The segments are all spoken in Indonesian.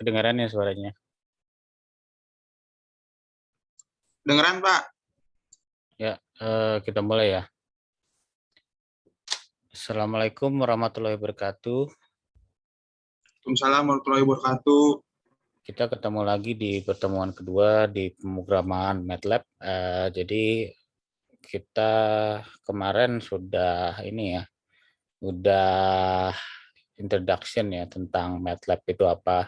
Kedengaran ya suaranya? Dengeran, Pak? Ya, kita mulai ya. Assalamualaikum warahmatullahi wabarakatuh. Waalaikumsalam warahmatullahi wabarakatuh. Kita ketemu lagi di pertemuan kedua di pemrograman MATLAB. Jadi kita kemarin sudah ini ya, udah introduction ya tentang MATLAB itu apa.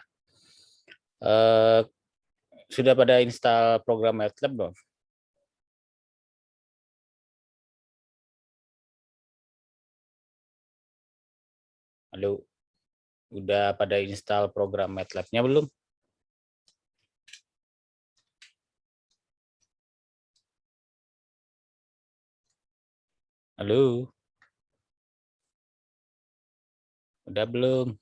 Sudah pada install program MATLAB belum? Halo, udah pada install program MATLAB-nya belum? Halo, udah belum?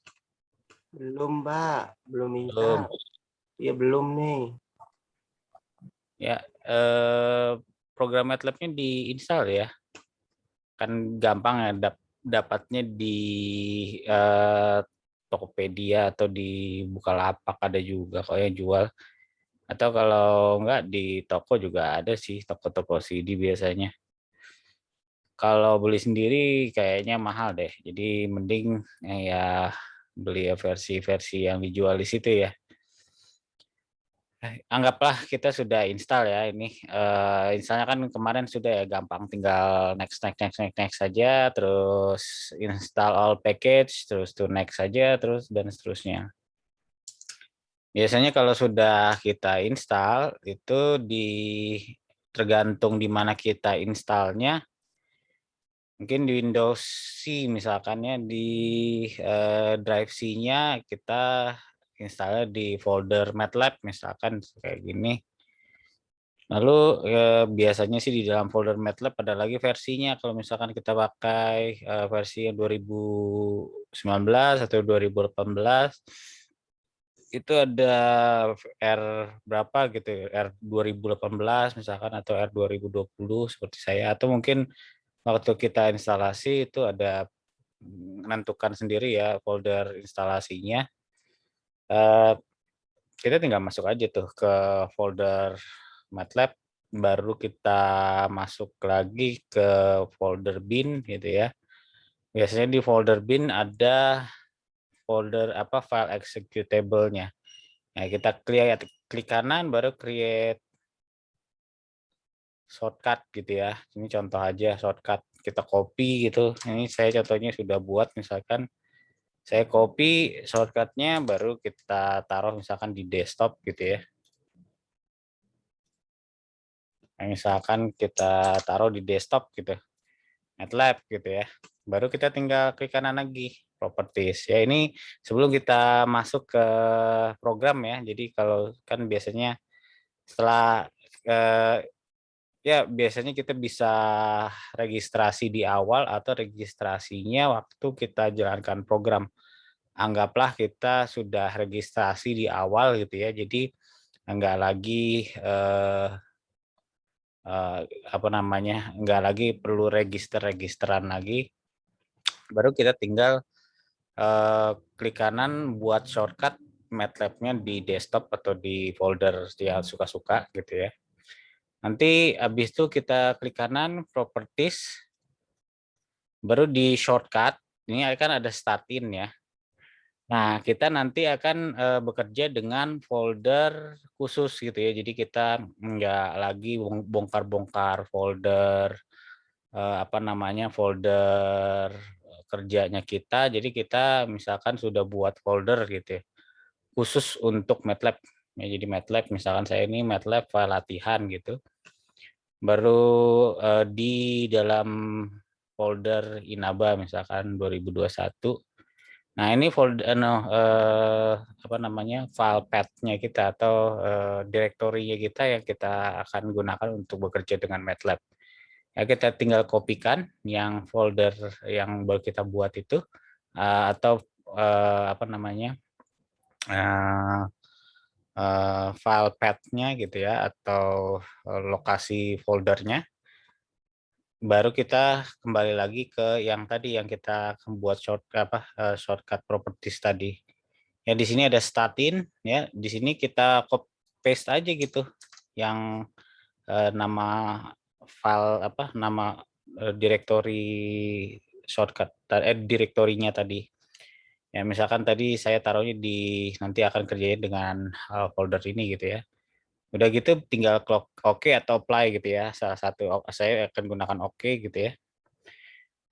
Belum, Pak. Belum Belum. minta. Ya belum nih. Ya, program MATLAB-nya diinstal ya. Kan gampang ya dapatnya di Tokopedia atau di Bukalapak ada juga kok yang jual. Atau kalau enggak di toko juga ada sih, toko-toko CD biasanya. Kalau beli sendiri kayaknya mahal deh. Jadi mending ya beli versi-versi yang dijual di situ ya. Anggaplah kita sudah install ya ini. Installnya kan kemarin sudah ya gampang, tinggal next saja, terus install all package, terus to next saja, terus dan seterusnya. Biasanya kalau sudah kita install itu tergantung di mana kita installnya. Mungkin di Windows C misalkan ya, di drive C-nya kita installnya di folder MATLAB misalkan kayak gini. Lalu biasanya sih di dalam folder MATLAB ada lagi versinya. Kalau misalkan kita pakai versi 2019 atau 2018 itu ada R berapa gitu, R 2018 misalkan atau R 2020 seperti saya, atau mungkin waktu kita instalasi itu ada menentukan sendiri ya folder instalasinya. Kita tinggal masuk aja tuh ke folder MATLAB, baru kita masuk lagi ke folder bin gitu ya. Biasanya di folder bin ada folder file executable-nya. Nah, kita klik kanan baru create shortcut gitu ya. Ini contoh aja shortcut, kita copy gitu. Ini saya contohnya sudah buat, misalkan saya copy shortcutnya baru kita taruh misalkan di desktop gitu ya. Nah, misalkan kita taruh di desktop gitu, MATLAB gitu ya. Baru kita tinggal klik kanan lagi, properties. Ya ini sebelum kita masuk ke program ya. Jadi kalau kan biasanya setelah ya biasanya kita bisa registrasi di awal atau registrasinya waktu kita jalankan program. Anggaplah kita sudah registrasi di awal gitu ya. Jadi enggak lagi nggak lagi perlu registeran lagi, baru kita tinggal klik kanan buat shortcut MATLAB-nya di desktop atau di folder yang suka-suka gitu ya. Nanti habis itu kita klik kanan properties, baru di shortcut ini akan ada startin ya. Nah, kita nanti akan bekerja dengan folder khusus gitu ya. Jadi kita nggak lagi bongkar-bongkar folder folder kerjanya kita. Jadi kita misalkan sudah buat folder gitu ya, khusus untuk MATLAB. Ya, jadi MATLAB misalkan saya ini MATLAB file latihan gitu. Baru di dalam folder Inaba misalkan 2021. Nah, ini folder file path-nya kita atau direktorinya kita yang kita akan gunakan untuk bekerja dengan MATLAB. Ya, kita tinggal kopikan yang folder yang baru kita buat itu atau file path-nya gitu ya, atau lokasi foldernya. Baru kita kembali lagi ke yang tadi yang kita buat shortcut properties tadi. Ya di sini ada statin ya. Di sini kita copy paste aja gitu yang nama file nama directory shortcut direktorinya tadi. Ya misalkan tadi saya taruhnya nanti akan kerjain dengan folder ini gitu ya. Udah gitu tinggal klik OK atau apply gitu ya. Salah satu saya akan gunakan OK gitu ya.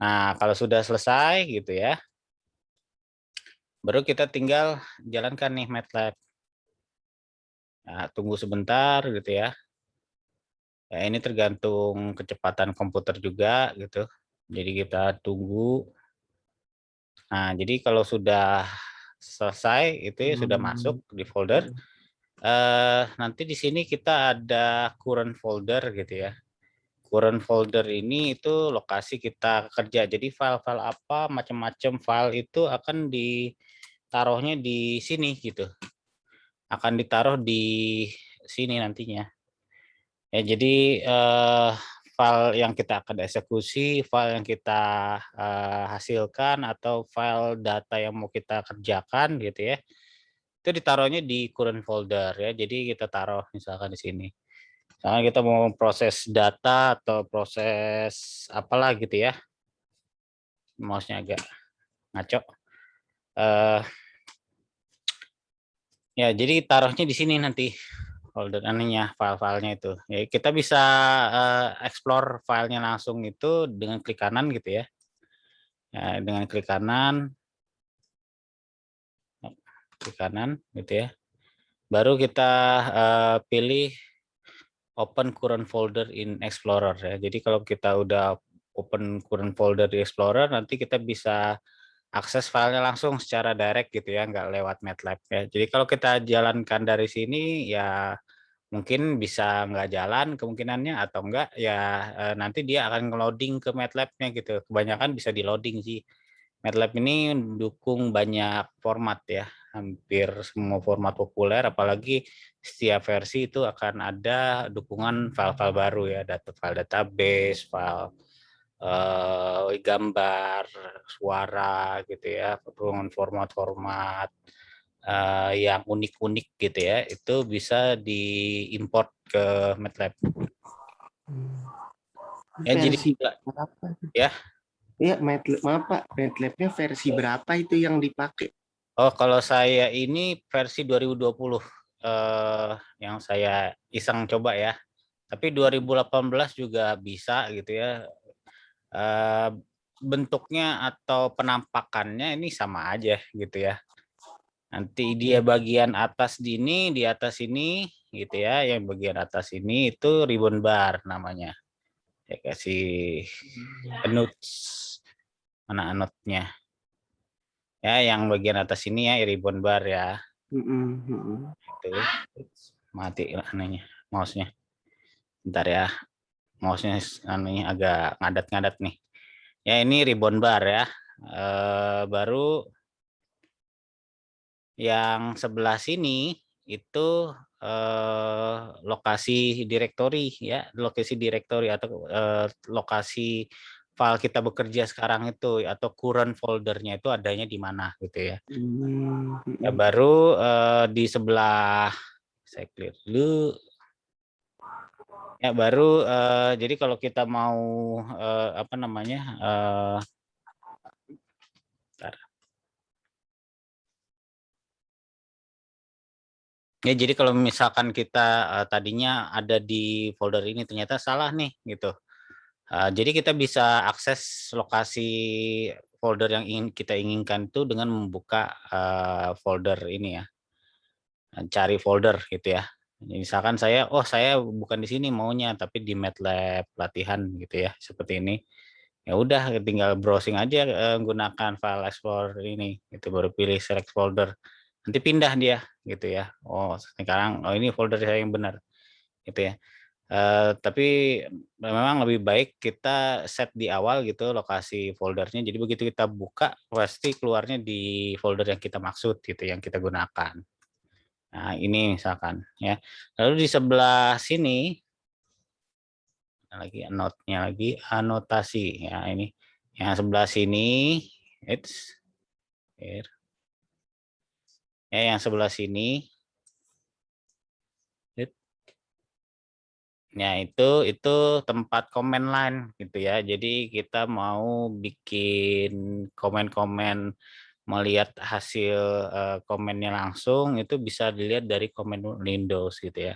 Nah, kalau sudah selesai gitu ya, baru kita tinggal jalankan nih MATLAB. Nah, tunggu sebentar gitu ya. Ya, ini tergantung kecepatan komputer juga gitu. Jadi kita tunggu. Nah, jadi kalau sudah selesai itu ya sudah masuk di folder. Nanti di sini kita ada current folder gitu ya. Current folder ini itu lokasi kita kerja. Jadi file-file apa macam-macam file itu akan ditaruhnya di sini gitu. Akan ditaruh di sini nantinya. Ya, jadi file yang kita akan eksekusi, file yang kita hasilkan atau file data yang mau kita kerjakan gitu ya. Itu ditaruhnya di current folder ya. Jadi kita taruh misalkan di sini. Misalnya kita mau proses data atau proses apalah gitu ya. Mouse-nya agak ngaco. Ya, jadi taruhnya di sini nanti folder ininya, file-filenya itu. Ya, kita bisa explore filenya langsung itu dengan klik kanan gitu ya. Ya, dengan klik kanan gitu ya. Baru kita pilih open current folder in Explorer ya. Jadi kalau kita udah open current folder di Explorer, nanti kita bisa akses filenya langsung secara direct gitu ya, nggak lewat MATLAB ya. Jadi kalau kita jalankan dari sini ya mungkin bisa nggak jalan kemungkinannya, atau enggak ya nanti dia akan nge-loading ke MATLAB-nya gitu. Kebanyakan bisa di-loading sih. MATLAB ini mendukung banyak format ya, hampir semua format populer, apalagi setiap versi itu akan ada dukungan file-file baru ya, file database, file gambar, suara gitu ya, dengan format-format yang unik-unik gitu ya, itu bisa diimport ke MATLAB. Ya, jadi Versi berapa? ya. Iya, MATLAB, maaf Pak, MATLAB-nya versi berapa itu yang dipakai? Oh, kalau saya ini versi 2020 yang saya iseng coba ya. Tapi 2018 juga bisa gitu ya. Bentuknya atau penampakannya ini sama aja gitu ya. Nanti dia bagian atas di atas ini gitu ya, yang bagian atas ini itu ribbon bar namanya. Saya kasih notes, mana anotnya. Ya, yang bagian atas ini ya ribbon bar ya. Itu mati anehnya mouse-nya. Bentar ya. Mouse-nya anehnya agak ngadat-ngadat nih. Ya, ini ribbon bar ya. Baru yang sebelah sini itu lokasi direktori ya, lokasi direktori atau lokasi file kita bekerja sekarang itu atau current foldernya itu adanya di mana gitu ya. Ya, baru di sebelah saya clear dulu. Ya, baru jadi kalau kita mau apa namanya? Ya, jadi kalau misalkan kita tadinya ada di folder ini ternyata salah nih gitu. Jadi kita bisa akses lokasi folder yang kita inginkan itu dengan membuka folder ini ya. Cari folder gitu ya. Misalkan saya bukan di sini maunya tapi di MATLAB latihan gitu ya, seperti ini. Ya udah tinggal browsing aja menggunakan file explorer ini, itu baru pilih select folder. Nanti pindah dia gitu ya. Oh, sekarang ini folder saya yang benar gitu ya. Tapi memang lebih baik kita set di awal gitu lokasi foldernya. Jadi begitu kita buka pasti keluarnya di folder yang kita maksud gitu, yang kita gunakan. Nah, ini misalkan ya. Lalu di sebelah sini lagi note-nya lagi anotasi ya, ini yang sebelah sini Ya, yang sebelah sini. Ya, itu tempat comment line gitu ya. Jadi kita mau bikin komen-komen, melihat hasil komennya langsung, itu bisa dilihat dari komen Windows gitu ya.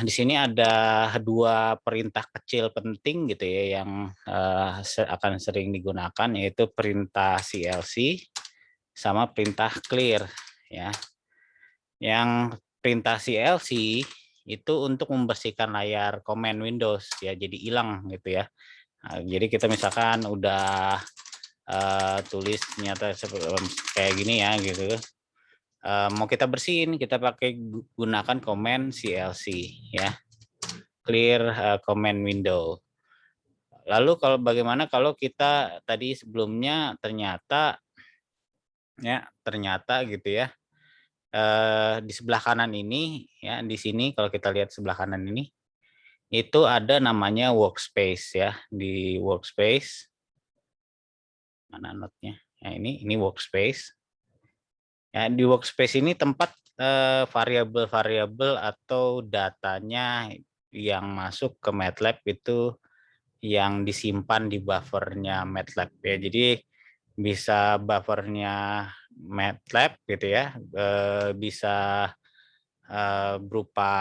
Di sini ada 2 perintah kecil penting gitu ya yang akan sering digunakan, yaitu perintah CLC sama perintah clear ya. Yang perintah CLC itu untuk membersihkan layar komen Windows ya, jadi hilang gitu ya. Nah, jadi kita misalkan udah tulis ternyata kayak gini ya gitu. Mau kita bersihin, kita pakai gunakan komen CLC ya, clear comment window. Lalu kalau bagaimana kalau kita tadi sebelumnya ternyata gitu ya, di sebelah kanan ini ya, di sini kalau kita lihat sebelah kanan ini itu ada namanya workspace ya. Di workspace mana notnya ya, ini workspace ya. Di workspace ini tempat variabel-variabel atau datanya yang masuk ke MATLAB itu yang disimpan di buffernya MATLAB ya. Jadi bisa buffernya MATLAB gitu ya, bisa berupa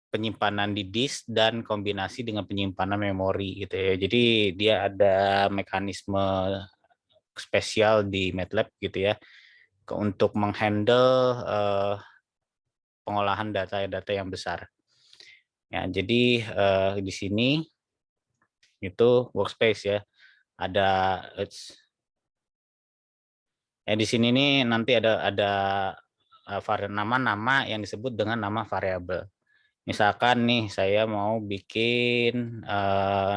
penyimpanan di disk dan kombinasi dengan penyimpanan memori gitu ya. Jadi dia ada mekanisme spesial di MATLAB gitu ya untuk menghandle pengolahan data-data yang besar. Ya, jadi di sini itu workspace ya. Ada di sini nih nanti ada nama-nama yang disebut dengan nama variabel. Misalkan nih saya mau bikin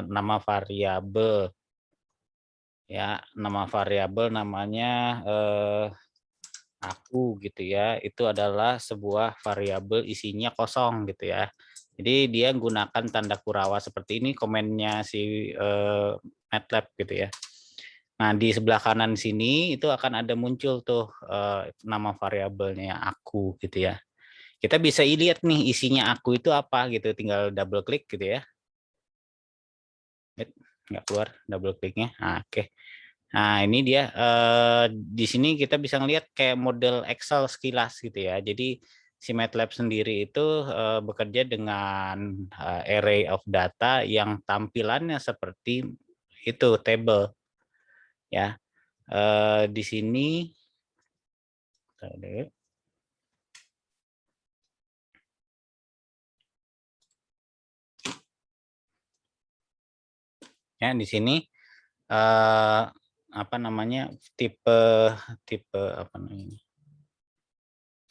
nama variabel ya, nama variabel namanya aku gitu ya. Itu adalah sebuah variabel isinya kosong gitu ya. Jadi dia gunakan tanda kurawa seperti ini komennya si MATLAB gitu ya. Nah, di sebelah kanan sini itu akan ada muncul tuh nama variabelnya aku gitu ya. Kita bisa lihat nih isinya aku itu apa gitu, tinggal double klik gitu ya. Nggak keluar double kliknya. Nah, oke. Nah, ini dia di sini kita bisa ngelihat kayak model Excel sekilas gitu ya. Jadi si MATLAB sendiri itu bekerja dengan array of data yang tampilannya seperti itu table ya. Di sini ya, di sini apa namanya tipe apa namanya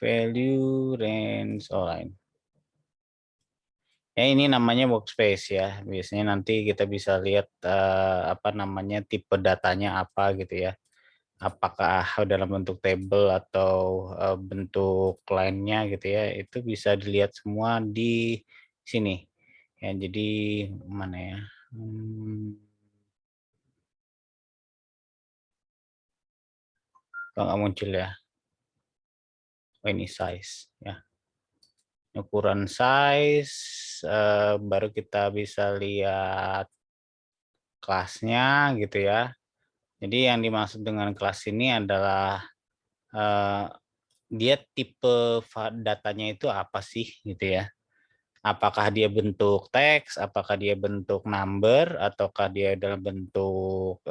value range online ya, ini namanya workspace ya. Biasanya nanti kita bisa lihat apa namanya tipe datanya apa gitu ya, apakah dalam bentuk table atau bentuk lainnya gitu ya, itu bisa dilihat semua di sini ya. Jadi mana ya, kalau nggak muncul ya, ini size ya, ukuran size, baru kita bisa lihat kelasnya gitu ya. Jadi yang dimaksud dengan kelas ini adalah dia tipe datanya itu apa sih gitu ya. Apakah dia bentuk teks, apakah dia bentuk number, ataukah dia dalam bentuk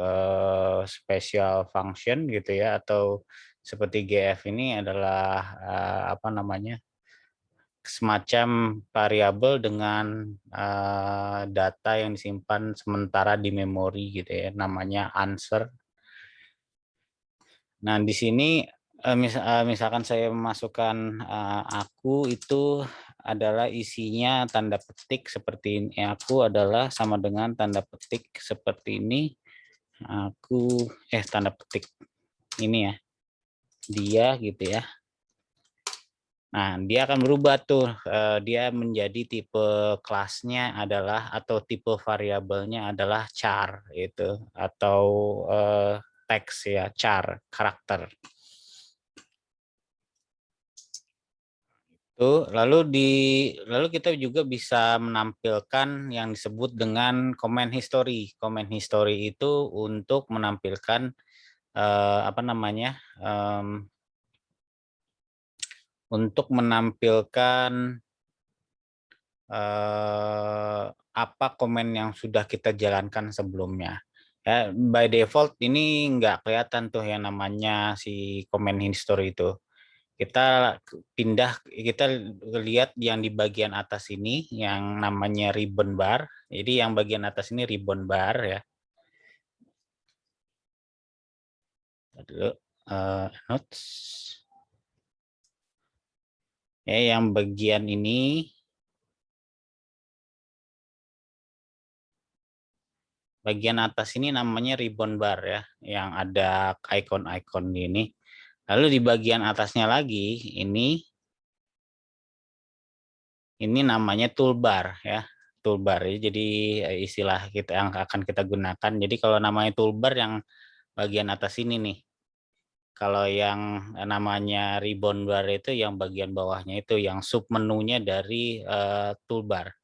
special function gitu ya, atau seperti GF ini adalah apa namanya, semacam variabel dengan data yang disimpan sementara di memori gitu ya, namanya answer. Nah, di sini misalkan saya memasukkan aku itu adalah isinya tanda petik seperti ini. Aku adalah sama dengan tanda petik seperti ini. Aku tanda petik ini ya. Dia gitu ya. Nah, dia akan berubah tuh. Dia menjadi tipe kelasnya adalah atau tipe variabelnya adalah char itu, atau teks ya, char karakter. Tuh, lalu kita juga bisa menampilkan yang disebut dengan comment history. Comment history itu untuk menampilkan apa namanya? Untuk menampilkan apa komen yang sudah kita jalankan sebelumnya. Ya, by default ini nggak kelihatan tuh yang namanya si comment history itu. Kita kita lihat yang di bagian atas ini yang namanya ribbon bar. Jadi yang bagian atas ini ribbon bar ya. Dulu notes. Ya, yang bagian ini bagian atas ini namanya ribbon bar ya, yang ada icon-icon ini. Lalu di bagian atasnya lagi ini namanya toolbar ya, toolbar. Jadi istilah kita yang akan kita gunakan. Jadi kalau namanya toolbar yang bagian atas ini nih. Kalau yang namanya ribbon bar itu yang bagian bawahnya itu yang sub menunya dari toolbar.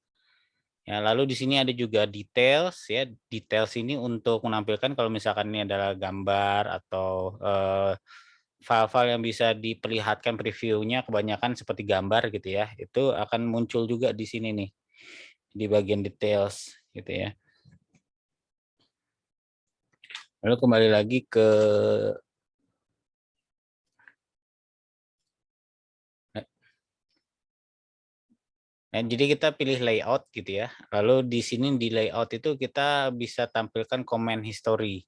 Ya, lalu di sini ada juga details ya. Details ini untuk menampilkan kalau misalkan ini adalah gambar atau file-file yang bisa diperlihatkan previewnya kebanyakan seperti gambar gitu ya. Itu akan muncul juga di sini nih di bagian details gitu ya. Lalu kembali lagi ke jadi kita pilih layout gitu ya. Lalu di sini di layout itu kita bisa tampilkan comment history.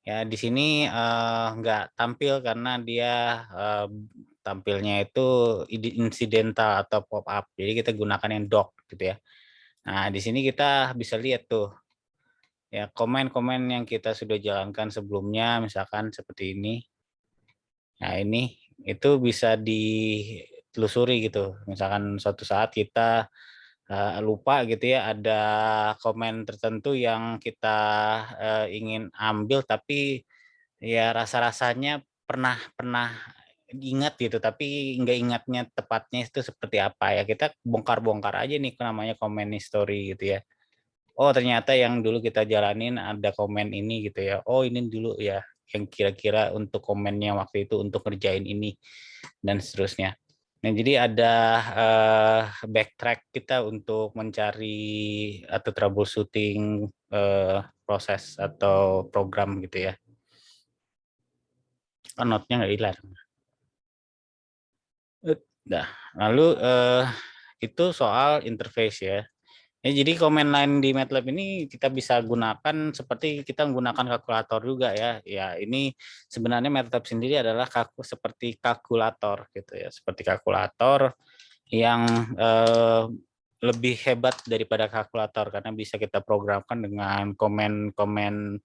Ya, di sini nggak tampil karena dia tampilnya itu incidental atau pop up. Jadi kita gunakan yang doc gitu ya. Nah, di sini kita bisa lihat tuh ya komen-komen yang kita sudah jalankan sebelumnya, misalkan seperti ini. Nah, ini itu bisa ditelusuri gitu. Misalkan suatu saat kita lupa gitu ya, ada komen tertentu yang kita ingin ambil tapi ya rasa-rasanya pernah pernah ingat gitu, tapi nggak ingatnya tepatnya itu seperti apa ya. Kita bongkar-bongkar aja nih namanya komen history gitu ya. Oh, ternyata yang dulu kita jalanin ada komen ini gitu ya. Oh, ini dulu ya yang kira-kira untuk komennya waktu itu untuk ngerjain ini dan seterusnya. Nah, jadi ada backtrack kita untuk mencari atau troubleshooting proses atau program gitu ya. Kan note-nya nggak hilang. Nah, lalu itu soal interface ya. Ya, jadi command line di MATLAB ini kita bisa gunakan seperti kita menggunakan kalkulator juga ya. Ya, ini sebenarnya MATLAB sendiri adalah seperti kalkulator gitu ya, seperti kalkulator yang lebih hebat daripada kalkulator karena bisa kita programkan dengan komen-komen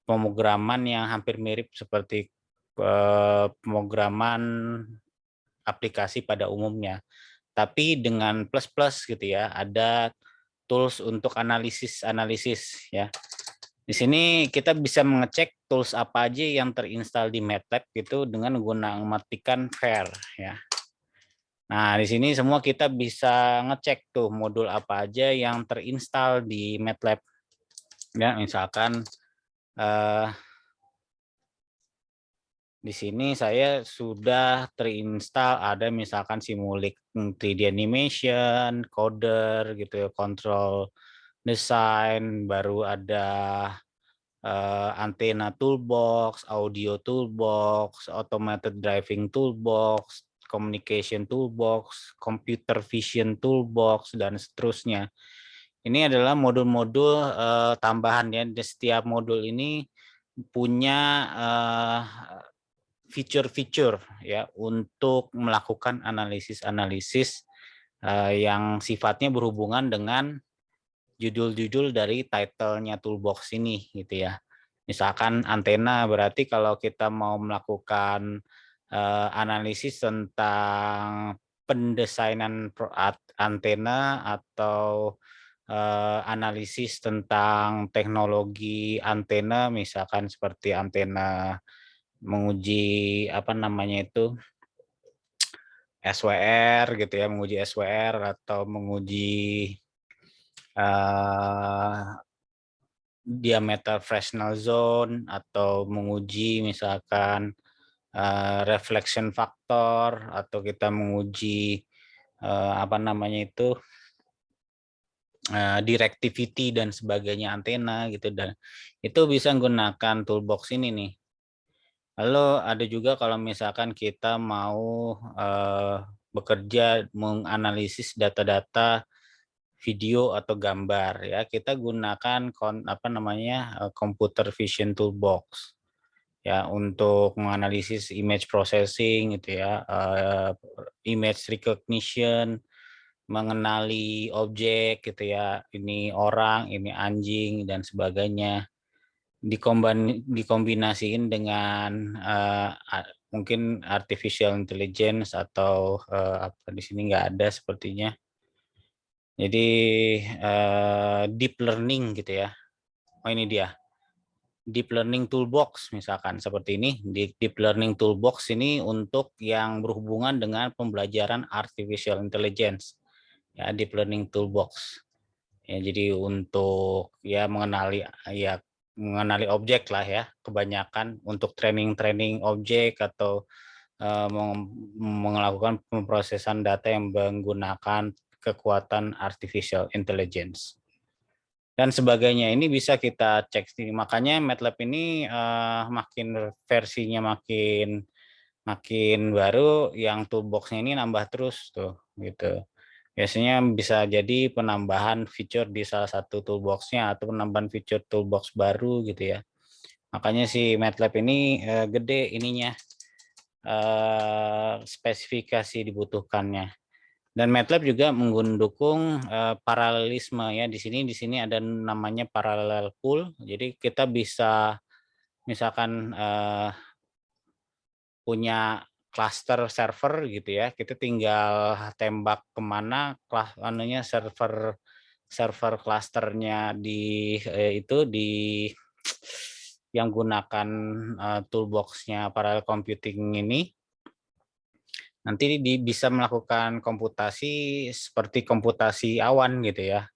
pemrograman yang hampir mirip seperti pemrograman aplikasi pada umumnya. Tapi dengan plus-plus gitu ya, ada tools untuk analisis ya. Di sini kita bisa mengecek tools apa aja yang terinstall di MATLAB gitu dengan mematikan var ya. Nah, di sini semua kita bisa ngecek tuh modul apa aja yang terinstall di MATLAB. Ya, misalkan di sini saya sudah terinstall ada misalkan Simulik 3D Animation, Coder gitu ya, Control Design, baru ada Antenna Toolbox, Audio Toolbox, Automated Driving Toolbox, Communication Toolbox, Computer Vision Toolbox, dan seterusnya. Ini adalah modul-modul tambahan ya. Di setiap modul ini punya fitur-fitur ya untuk melakukan analisis-analisis yang sifatnya berhubungan dengan judul-judul dari title-nya toolbox ini gitu ya. Misalkan antena, berarti kalau kita mau melakukan analisis tentang pendesainan antena atau analisis tentang teknologi antena, misalkan seperti antena menguji apa namanya itu SWR gitu ya, menguji SWR atau menguji diameter Fresnel zone atau menguji misalkan reflection factor atau kita menguji apa namanya itu directivity dan sebagainya antena gitu, dan itu bisa menggunakan toolbox ini nih. Lalu ada juga kalau misalkan kita mau bekerja menganalisis data-data video atau gambar ya, kita gunakan apa namanya computer vision toolbox ya untuk menganalisis image processing gitu ya, image recognition, mengenali objek gitu ya, ini orang, ini anjing dan sebagainya. Dikombinasiin dengan mungkin artificial intelligence atau apa di sini nggak ada sepertinya. Jadi deep learning gitu ya. Oh ini dia. Deep Learning Toolbox misalkan seperti ini. Deep Learning Toolbox ini untuk yang berhubungan dengan pembelajaran artificial intelligence. Ya, Deep Learning Toolbox. Ya, jadi untuk ya mengenali objek lah ya, kebanyakan untuk training objek atau melakukan pemrosesan data yang menggunakan kekuatan artificial intelligence dan sebagainya. Ini bisa kita cek sendiri. Makanya MATLAB ini makin versinya makin baru, yang toolbox-nya ini nambah terus tuh gitu. Biasanya bisa jadi penambahan fitur di salah satu toolbox-nya atau penambahan fitur toolbox baru gitu ya. Makanya si MATLAB ini gede ininya, spesifikasi dibutuhkannya. Dan MATLAB juga mendukung paralelisme ya. Di sini ada namanya parallel pool. Jadi kita bisa misalkan punya cluster server gitu ya. Kita tinggal tembak kemana anunya server clusternya di itu di yang gunakan toolbox-nya parallel computing ini. Nanti bisa melakukan komputasi seperti komputasi awan gitu ya,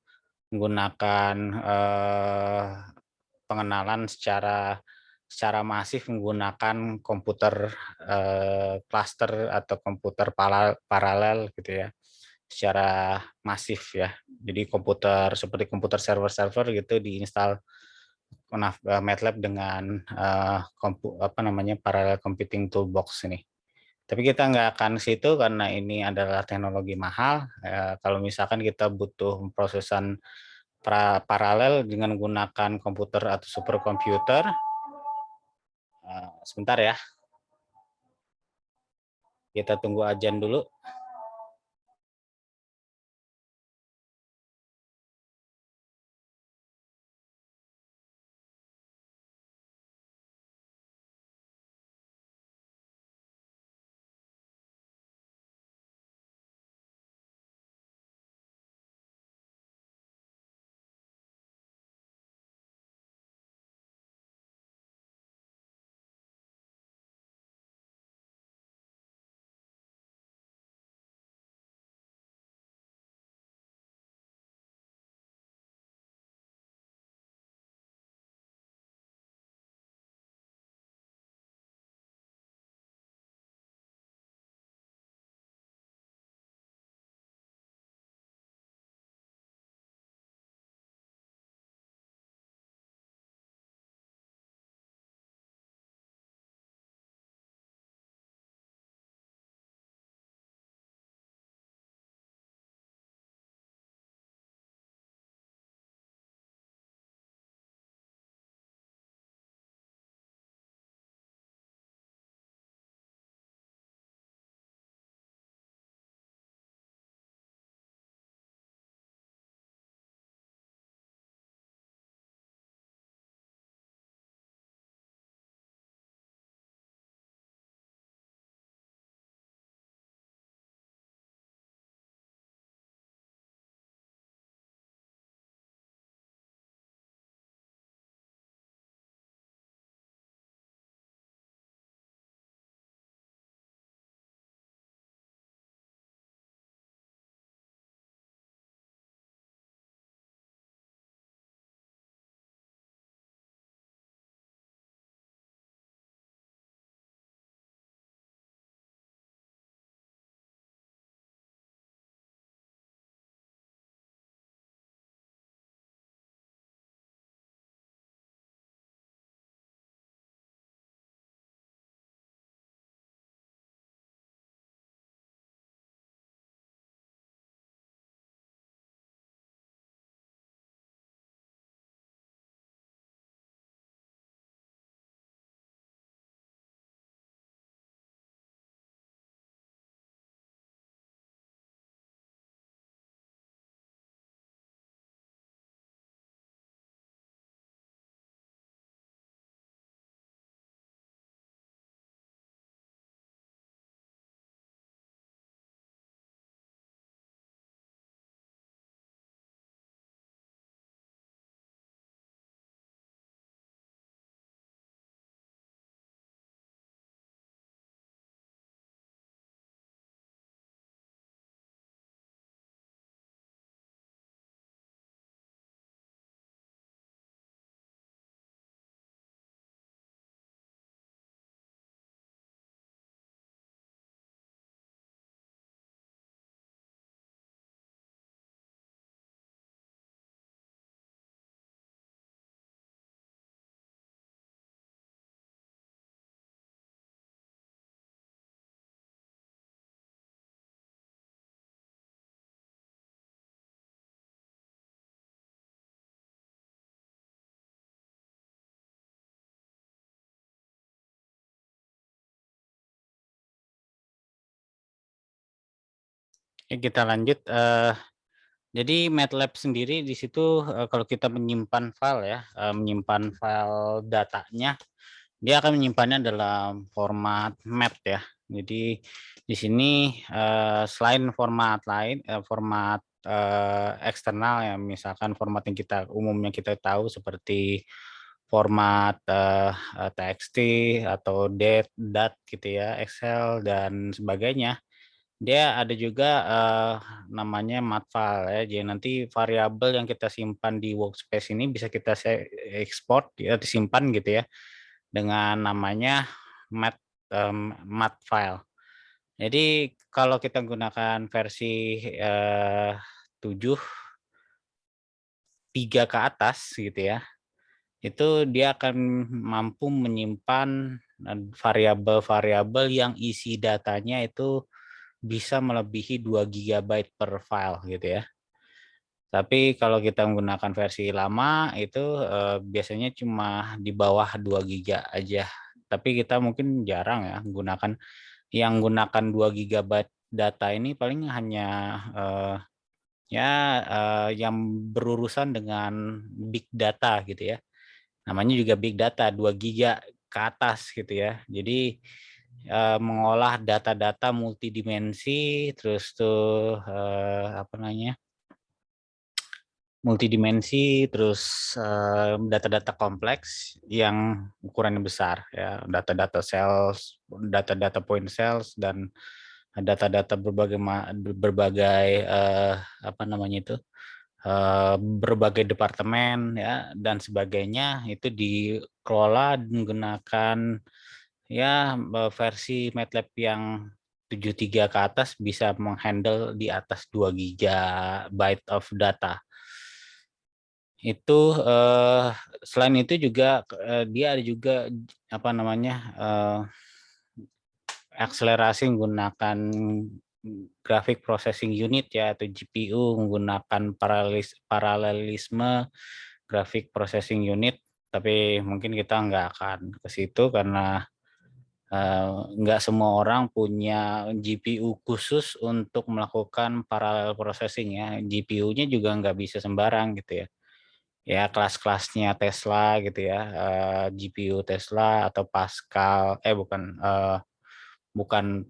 menggunakan pengenalan secara masif menggunakan komputer cluster atau komputer paralel gitu ya, secara masif ya. Jadi komputer seperti komputer server-server gitu diinstal MATLAB dengan parallel computing toolbox ini. Tapi kita nggak akan situ karena ini adalah teknologi mahal. Kalau misalkan kita butuh prosesan paralel dengan menggunakan komputer atau superkomputer, sebentar ya, kita tunggu ajan dulu. Kita lanjut. Jadi MATLAB sendiri di situ kalau kita menyimpan file ya, menyimpan file datanya, dia akan menyimpannya dalam format mat ya. Jadi di sini selain format lain, format eksternal ya, misalkan format yang kita umumnya kita tahu seperti format TXT atau DAT gitu ya, Excel dan sebagainya. Dia ada juga namanya mat file ya. Jadi nanti variabel yang kita simpan di workspace ini bisa kita ekspor ya, disimpan gitu ya dengan namanya mat file. Jadi kalau kita gunakan versi 7 3 ke atas gitu ya, itu dia akan mampu menyimpan variabel-variabel yang isi datanya itu bisa melebihi 2 GB per file gitu ya. Tapi kalau kita menggunakan versi lama itu biasanya cuma di bawah 2 GB aja. Tapi kita mungkin jarang ya menggunakan yang gunakan 2 GB data ini paling hanya yang berurusan dengan big data gitu ya. Namanya juga big data 2 GB ke atas gitu ya. Jadi mengolah data-data multidimensi terus tuh apa namanya? Multidimensi terus data-data kompleks yang ukurannya besar ya, data-data cells, data-data point cells dan data-data berbagai apa namanya itu berbagai departemen ya dan sebagainya itu dikelola menggunakan ya versi MATLAB yang 73 ke atas bisa menghandle di atas 2 GB of data. Itu selain itu juga dia ada juga apa namanya akselerasi menggunakan graphic processing unit ya atau GPU menggunakan paralelisme graphic processing unit, tapi mungkin kita nggak akan ke situ karena nggak semua orang punya GPU khusus untuk melakukan parallel processing ya. GPU-nya juga nggak bisa sembarang gitu ya. Ya kelas-kelasnya Tesla gitu ya, GPU Tesla atau Pascal, bukan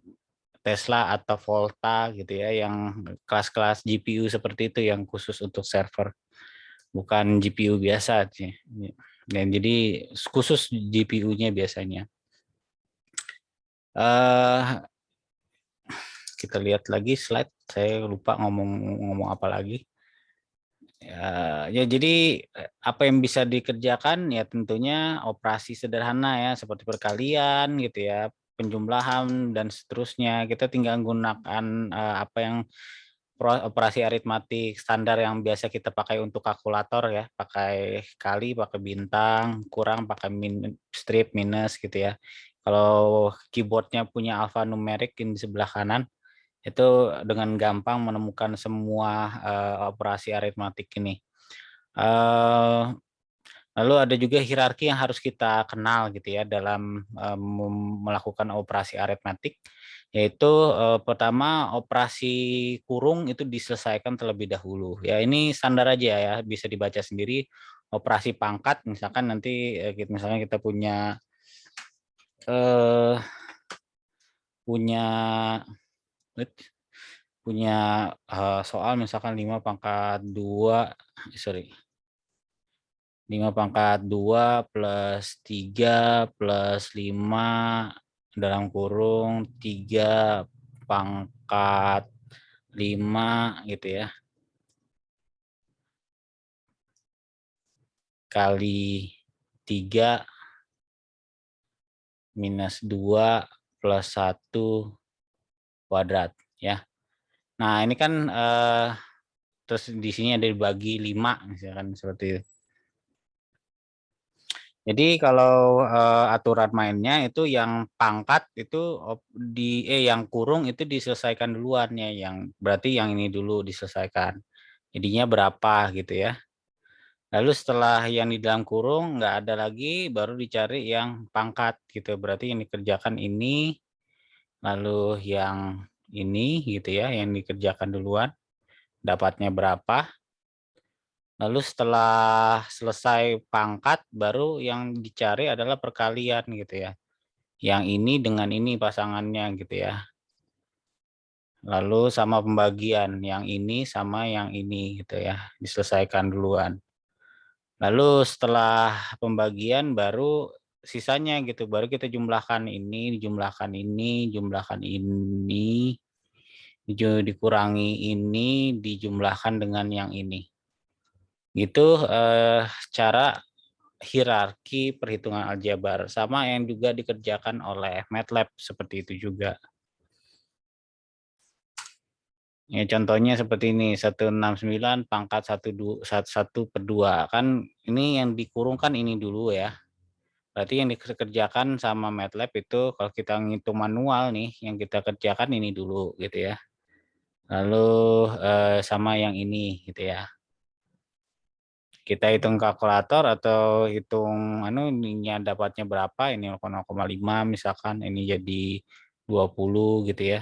Tesla atau Volta gitu ya, yang kelas-kelas GPU seperti itu yang khusus untuk server, bukan GPU biasa sih. Dan jadi khusus GPU-nya biasanya. Kita lihat lagi slide, saya lupa ngomong apa lagi. Ya jadi apa yang bisa dikerjakan ya tentunya operasi sederhana ya seperti perkalian gitu ya, penjumlahan dan seterusnya. Kita tinggal gunakan apa yang operasi aritmatik standar yang biasa kita pakai untuk kalkulator ya, pakai kali, pakai bintang, kurang, pakai strip, minus gitu ya. Kalau keyboardnya punya alphanumeric di sebelah kanan, itu dengan gampang menemukan semua operasi aritmatik ini. Lalu ada juga hierarki yang harus kita kenal gitu ya dalam melakukan operasi aritmatik, yaitu pertama operasi kurung itu diselesaikan terlebih dahulu. Ya ini standar aja ya, bisa dibaca sendiri. Operasi pangkat misalkan nanti misalnya kita punya punya soal misalkan 5 pangkat 2 plus 3 plus 5 dalam kurung 3 pangkat 5 gitu ya, kali 3 minus 2 plus 1 kuadrat ya. Nah ini kan terus di sini ada dibagi 5 misalkan seperti itu. Jadi kalau aturan mainnya itu yang pangkat itu yang kurung itu diselesaikan duluan ya, yang berarti yang ini dulu diselesaikan. Jadinya berapa gitu ya. Lalu setelah yang di dalam kurung nggak ada lagi, baru dicari yang pangkat gitu. Berarti yang dikerjakan ini, lalu yang ini gitu ya, yang dikerjakan duluan, dapatnya berapa. Lalu setelah selesai pangkat, baru yang dicari adalah perkalian gitu ya. Yang ini dengan ini pasangannya gitu ya. Lalu sama pembagian, yang ini sama yang ini gitu ya, diselesaikan duluan. Lalu setelah pembagian baru sisanya gitu, baru kita jumlahkan ini, jumlahkan ini, jumlahkan ini, dikurangi ini, dijumlahkan dengan yang ini. Gitu cara hierarki perhitungan aljabar, sama yang juga dikerjakan oleh MATLAB seperti itu juga. Ya, contohnya seperti ini, 169 pangkat 1/2 kan ini yang dikurungkan ini dulu ya. Berarti yang dikerjakan sama MATLAB itu kalau kita ngitung manual nih, yang kita kerjakan ini dulu gitu ya. Lalu sama yang ini gitu ya. Kita hitung kalkulator atau hitung ininya dapatnya berapa, ini 0,5 misalkan, ini jadi 20 gitu ya.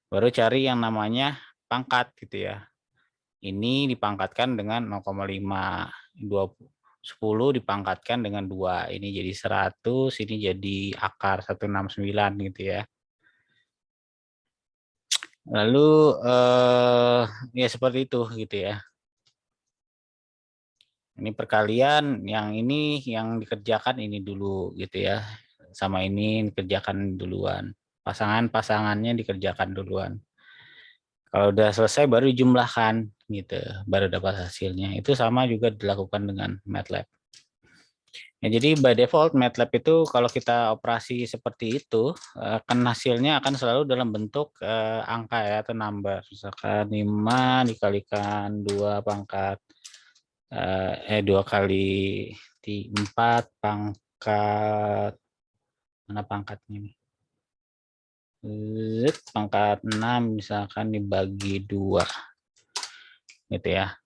Baru cari yang namanya pangkat gitu ya. Ini dipangkatkan dengan 0,5, 10 dipangkatkan dengan 2, ini jadi 100, ini jadi akar 169 gitu ya. Lalu ya seperti itu gitu ya. Ini perkalian, yang ini yang dikerjakan ini dulu gitu ya. Sama ini dikerjakan duluan. Pasangan-pasangannya dikerjakan duluan. Kalau udah selesai baru dijumlahkan gitu, baru dapat hasilnya. Itu sama juga dilakukan dengan MATLAB. Ya, jadi by default MATLAB itu kalau kita operasi seperti itu akan hasilnya akan selalu dalam bentuk angka ya atau number. Misalkan 5 dikalikan 2 pangkat 2 kali 4 pangkat, mana pangkatnya nih? Pangkat 6 misalkan dibagi 2 gitu ya.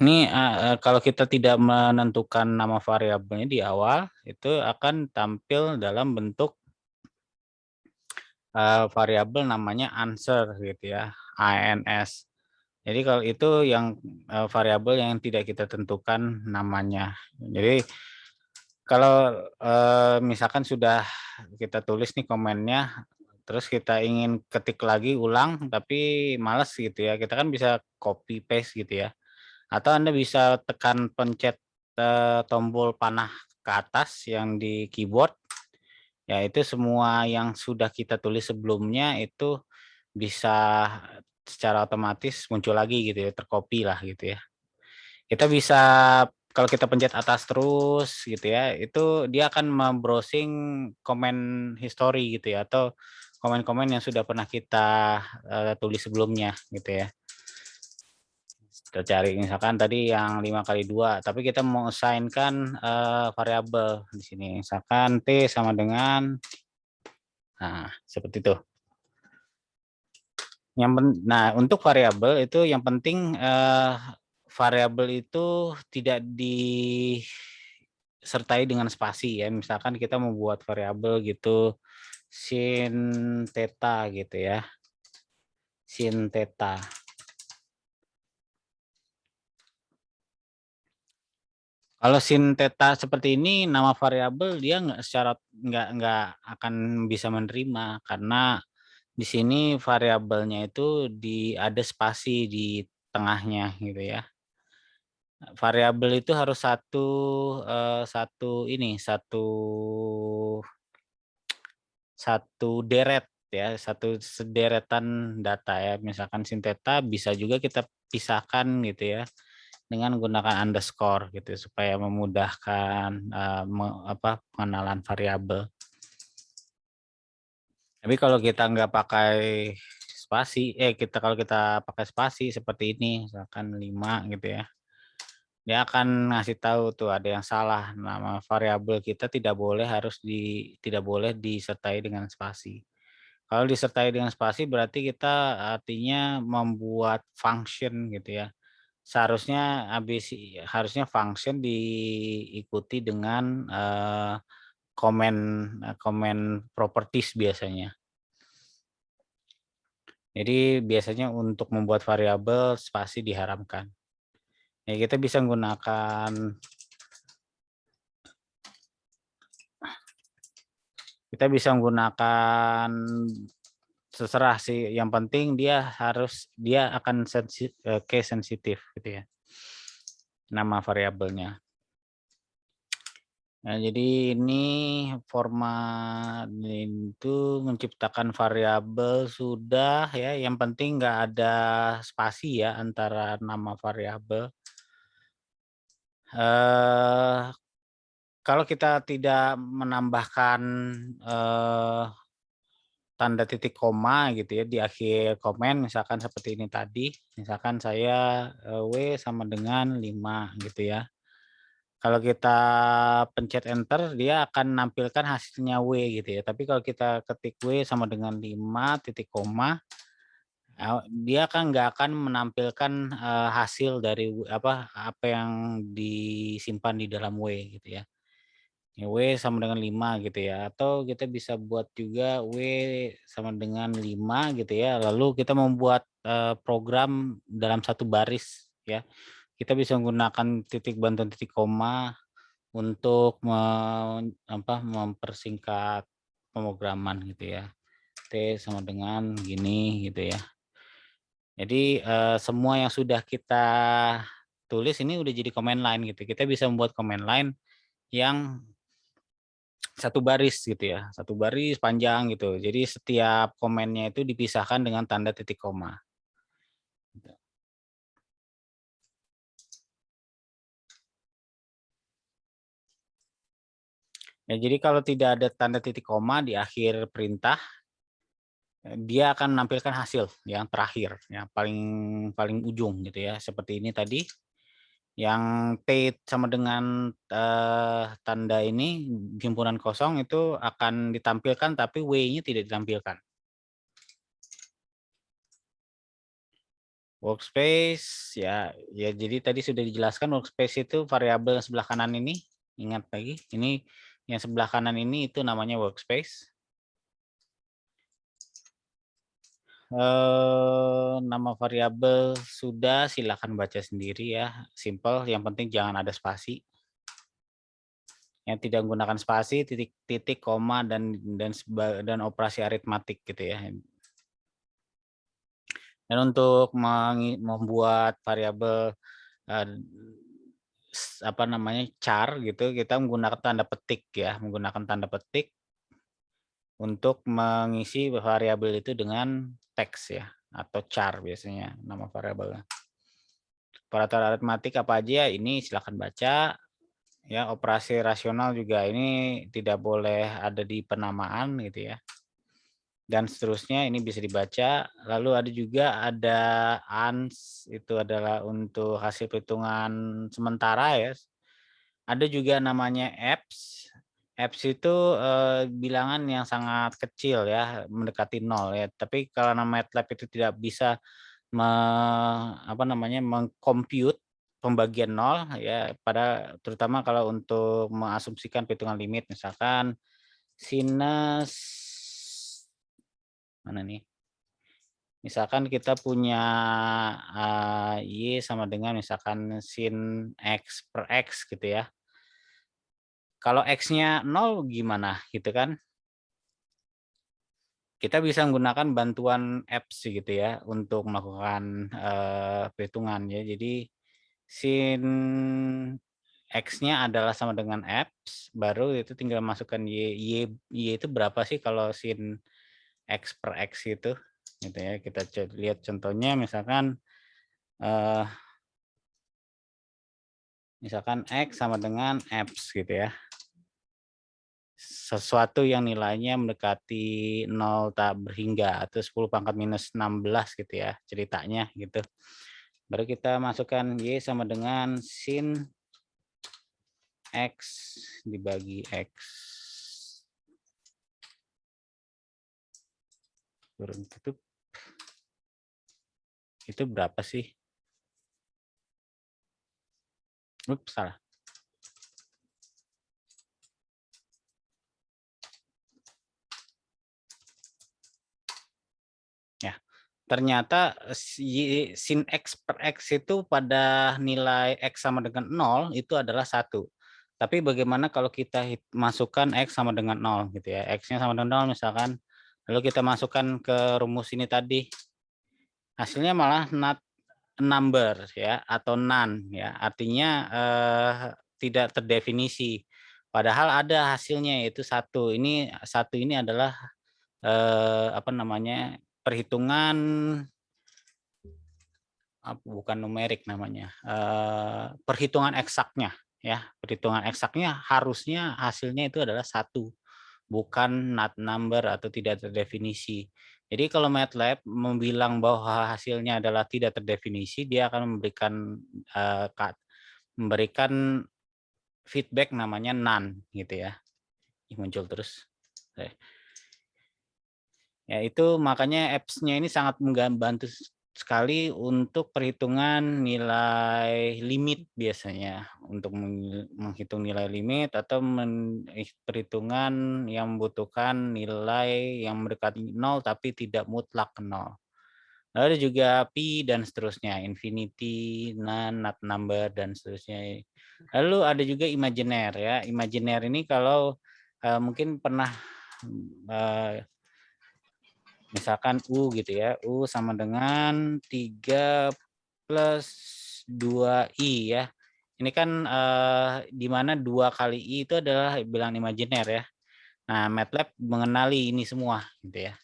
Ini kalau kita tidak menentukan nama variabelnya di awal, itu akan tampil dalam bentuk variabel namanya answer gitu ya, ANS. Jadi kalau itu yang variabel yang tidak kita tentukan namanya. Jadi kalau misalkan sudah kita tulis nih komennya, terus kita ingin ketik lagi ulang, tapi males gitu ya, kita kan bisa copy paste gitu ya. Atau Anda bisa tekan pencet tombol panah ke atas yang di keyboard, ya itu semua yang sudah kita tulis sebelumnya itu bisa secara otomatis muncul lagi gitu ya, tercopy lah gitu ya. Kita bisa kalau kita pencet atas terus gitu ya, itu dia akan membrowsing komen history gitu ya, atau komen-komen yang sudah pernah kita tulis sebelumnya gitu ya. Kita cari misalkan tadi yang 5 kali 2, tapi kita mau assign-kan variabel di sini. Misalkan T sama dengan, nah seperti itu. Nah, untuk variabel itu yang penting variabel itu tidak disertai dengan spasi ya. Misalkan kita membuat variabel gitu sin theta gitu ya. Sin theta. Kalau sin theta seperti ini, nama variabel dia nggak akan bisa menerima karena di sini variabelnya itu ada spasi di tengahnya gitu ya. Variabel itu harus satu deret ya, satu sederetan data ya. Misalkan sin theta bisa juga kita pisahkan gitu ya, dengan menggunakan underscore gitu supaya memudahkan pengenalan variabel. Tapi kalau kita nggak pakai spasi, kalau kita pakai spasi seperti ini, misalkan 5 gitu ya, dia akan ngasih tahu tuh ada yang salah, nama variabel kita tidak boleh disertai dengan spasi. Kalau disertai dengan spasi berarti kita artinya membuat function gitu ya. Harusnya function diikuti dengan komen properties biasanya. Jadi biasanya untuk membuat variabel spasi diharamkan. Ya, kita bisa menggunakan terserah sih, yang penting dia akan case sensitif gitu ya, nama variabelnya. Nah, jadi ini format itu menciptakan variabel sudah ya, yang penting nggak ada spasi ya antara nama variabel. Kalau kita tidak menambahkan tanda titik koma gitu ya di akhir komen, misalkan seperti ini tadi, misalkan saya W sama dengan 5 gitu ya. Kalau kita pencet enter, dia akan menampilkan hasilnya W gitu ya. Tapi kalau kita ketik W sama dengan 5 titik koma, dia kan nggak akan menampilkan hasil dari apa yang disimpan di dalam W gitu ya. Ya, W sama dengan 5 gitu ya, atau kita bisa buat juga W sama dengan 5 gitu ya, lalu kita membuat program dalam satu baris ya. Kita bisa menggunakan titik bantuan titik koma untuk mempersingkat pemrograman gitu ya. T sama dengan gini gitu ya. Jadi semua yang sudah kita tulis ini udah jadi command line gitu. Kita bisa membuat command line yang satu baris gitu ya, satu baris panjang gitu. Jadi setiap komennya itu dipisahkan dengan tanda titik koma. Ya, jadi kalau tidak ada tanda titik koma di akhir perintah, dia akan menampilkan hasil yang terakhir, yang paling ujung gitu ya. Seperti ini tadi, yang T sama dengan tanda ini himpunan kosong itu akan ditampilkan, tapi W-nya tidak ditampilkan. Workspace ya jadi tadi sudah dijelaskan, workspace itu variabel sebelah kanan ini, ingat lagi ini yang sebelah kanan ini itu namanya workspace. Nama variabel sudah, silakan baca sendiri ya, simple, yang penting jangan ada spasi. Yang tidak menggunakan spasi, titik, koma dan operasi aritmatik gitu ya. Dan untuk membuat variabel char gitu, kita menggunakan tanda petik ya, menggunakan tanda petik untuk mengisi variabel itu dengan teks ya, atau char biasanya nama variabelnya. Operator aritmatik apa aja ini silakan baca ya. Operasi rasional juga ini tidak boleh ada di penamaan gitu ya, dan seterusnya ini bisa dibaca. Lalu ada ANS, itu adalah untuk hasil perhitungan sementara ya. Ada juga namanya apps. Apps itu bilangan yang sangat kecil ya, mendekati 0 ya. Tapi kalau MATLAB itu tidak bisa mengcompute pembagian 0 ya, terutama kalau untuk mengasumsikan perhitungan limit, misalkan sinus mana nih? Misalkan kita punya Y sama dengan misalkan sin X per X gitu ya. Kalau X-nya 0 gimana gitu kan? Kita bisa menggunakan bantuan apps gitu ya untuk melakukan perhitungan ya. Jadi sin X-nya adalah sama dengan apps, baru itu tinggal masukkan Y itu berapa sih kalau sin X per X itu gitu ya. Kita lihat contohnya, misalkan X sama dengan apps gitu ya. Sesuatu yang nilainya mendekati 0 tak berhingga atau 10 pangkat minus 16 gitu ya ceritanya gitu. Baru kita masukkan Y sama dengan sin X dibagi X. Kurung tutup. Itu berapa sih? Ups, salah. Ya, ternyata sin X per X itu pada nilai X sama dengan 0 itu adalah 1. Tapi bagaimana kalau kita masukkan X sama dengan 0 gitu ya. X-nya sama dengan 0 misalkan. Lalu kita masukkan ke rumus ini tadi. Hasilnya malah not number ya atau none ya. Artinya tidak terdefinisi. Padahal ada hasilnya yaitu 1. Ini 1 ini adalah apa namanya? Perhitungan bukan numerik namanya, perhitungan eksaknya ya, perhitungan eksaknya harusnya hasilnya itu adalah 1, bukan not number atau tidak terdefinisi. Jadi kalau MATLAB membilang bahwa hasilnya adalah tidak terdefinisi, dia akan memberikan feedback namanya none gitu ya. Muncul terus. Ya itu makanya apps-nya ini sangat membantu sekali untuk perhitungan nilai limit biasanya, untuk menghitung nilai limit atau perhitungan yang membutuhkan nilai yang mendekati 0 tapi tidak mutlak 0. Lalu ada juga pi dan seterusnya, infinity, none, not number dan seterusnya. Lalu ada juga imaginer ya. Imaginer ini kalau mungkin pernah misalkan U gitu ya, U sama dengan 3 plus 2I ya. Ini kan di mana 2 kali I itu adalah bilangan imajiner ya. Nah, MATLAB mengenali ini semua gitu ya.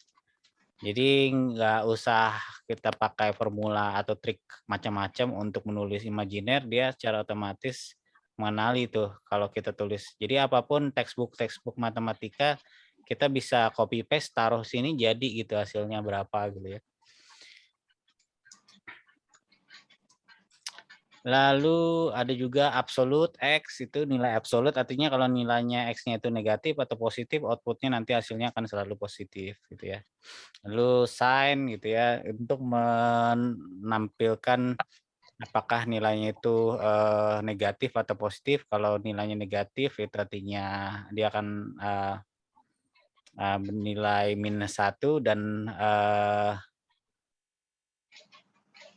Jadi nggak usah kita pakai formula atau trik macam-macam untuk menulis imajiner, dia secara otomatis mengenali tuh kalau kita tulis. Jadi apapun textbook matematika kita bisa copy paste taruh sini jadi gitu hasilnya berapa gitu ya. Lalu ada juga absolute X, itu nilai absolut artinya kalau nilainya X-nya itu negatif atau positif, outputnya nanti hasilnya akan selalu positif gitu ya. Lalu sign gitu ya, untuk menampilkan apakah nilainya itu negatif atau positif. Kalau nilainya negatif itu artinya dia akan bernilai -1 dan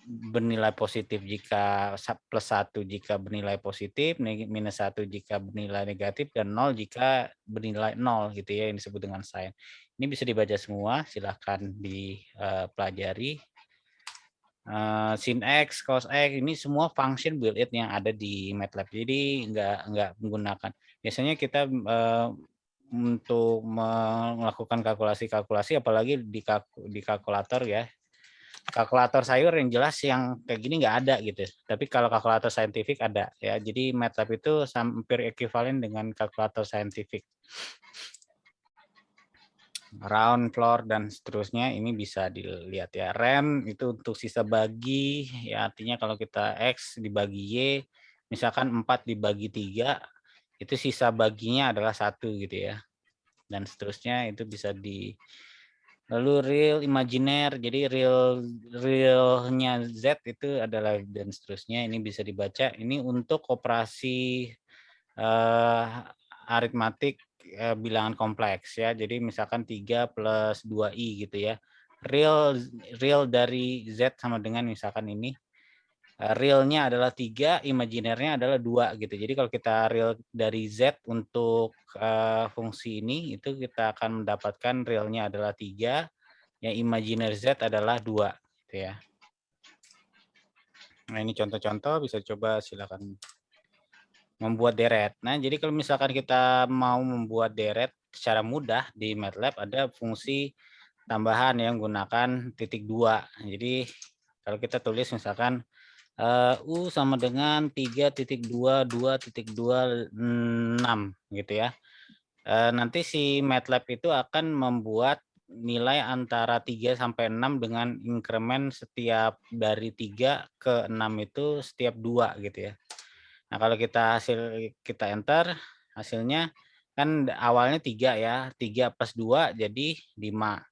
bernilai positif jika +1 jika bernilai positif, -1 jika bernilai negatif, dan 0 jika bernilai 0 gitu ya, yang disebut dengan sign. Ini bisa dibaca semua, silahkan dipelajari. Sin X, cos X, ini semua function built-in yang ada di MATLAB. Jadi nggak menggunakan. Biasanya kita untuk melakukan kalkulasi-kalkulasi, apalagi di kalkulator ya, kalkulator sayur yang jelas yang kayak gini nggak ada gitu. Tapi kalau kalkulator saintifik ada ya. Jadi MATLAB itu hampir ekuivalen dengan kalkulator saintifik. Round, floor dan seterusnya ini bisa dilihat ya. Rem itu untuk sisa bagi ya, artinya kalau kita X dibagi Y, misalkan 4 dibagi 3, itu sisa baginya adalah 1 gitu ya. Dan seterusnya itu bisa di. Lalu real, imaginer, jadi realnya Z itu adalah dan seterusnya, ini bisa dibaca. Ini untuk operasi aritmatik bilangan kompleks ya. Jadi misalkan 3 plus 2I gitu ya. Real dari Z sama dengan misalkan ini. Realnya adalah 3, imaginernya adalah 2 gitu. Jadi kalau kita real dari Z untuk fungsi ini, itu kita akan mendapatkan realnya adalah 3, yang imajiner Z adalah 2 gitu ya. Nah, ini contoh-contoh, bisa coba silakan membuat deret. Nah, jadi kalau misalkan kita mau membuat deret secara mudah di MATLAB, ada fungsi tambahan yang menggunakan titik 2. Jadi kalau kita tulis misalkan U sama dengan 3.22.26 gitu ya. Nanti si MATLAB itu akan membuat nilai antara 3 sampai 6 dengan increment setiap dari 3 ke 6 itu setiap 2 gitu ya. Nah, kalau kita enter, hasilnya kan awalnya 3 ya, 3 plus 2 jadi 5.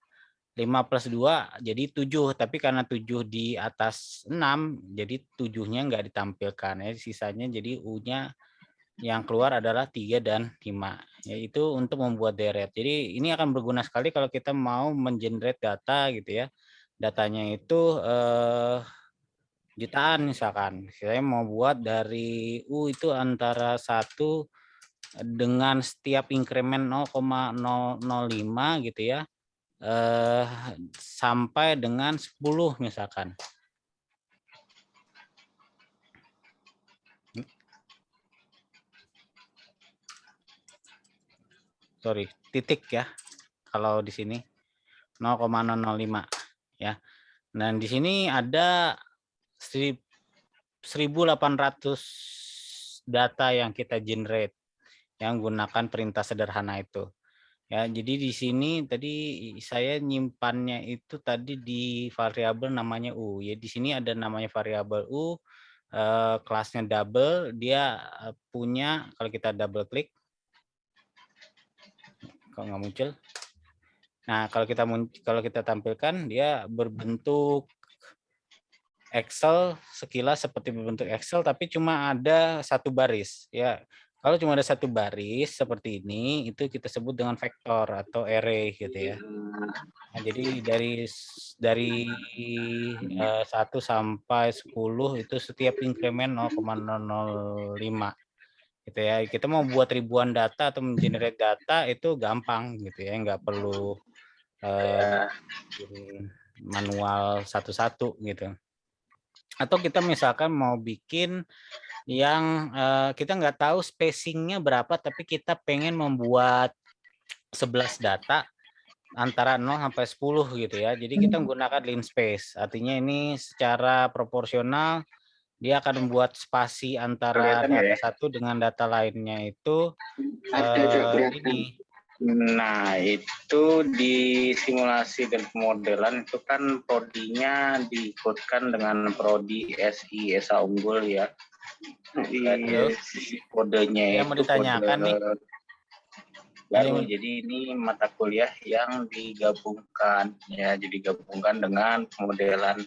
5 plus 2 jadi 7, tapi karena 7 di atas 6, jadi 7-nya nggak ditampilkan ya, sisanya jadi U-nya yang keluar adalah 3 dan 5, yaitu untuk membuat deret. Jadi ini akan berguna sekali kalau kita mau mengenerate data gitu ya, datanya itu jutaan misalkan. Saya mau buat dari U itu antara 1 dengan setiap increment 0,005 gitu ya. Sampai dengan 10 misalkan. Sorry, titik ya. Kalau di sini 0,005 ya. Nah, di sini ada 1.800 data yang kita generate yang gunakan perintah sederhana itu. Ya, jadi di sini tadi saya nyimpannya itu tadi di variabel namanya U. Ya, di sini ada namanya variabel U, kelasnya double, dia punya kalau kita double klik, kok nggak muncul. Nah, kalau kita tampilkan dia berbentuk Excel, sekilas seperti berbentuk Excel, tapi cuma ada 1 baris. Ya, kalau cuma ada 1 baris seperti ini, itu kita sebut dengan vektor atau array gitu ya. Nah, jadi dari 1 sampai 10 itu setiap increment 0,005 gitu ya. Kita mau buat ribuan data atau mengenerate data itu gampang gitu ya, nggak perlu manual satu-satu gitu. Atau kita misalkan mau bikin yang kita nggak tahu spacingnya berapa, tapi kita pengen membuat 11 data antara 0 sampai 10 gitu ya. Jadi kita menggunakan linspace. Artinya ini secara proporsional dia akan membuat spasi antara data satu dengan data lainnya itu ini. Nah, itu di simulasi dan pemodelan itu kan prodinya diikutkan dengan prodi SI ESA unggul ya. Halo? Kodenya Yang mau itu ditanyakan kode nih. baru. Jadi ini mata kuliah yang digabungkan ya, jadi gabungkan dengan pemodelan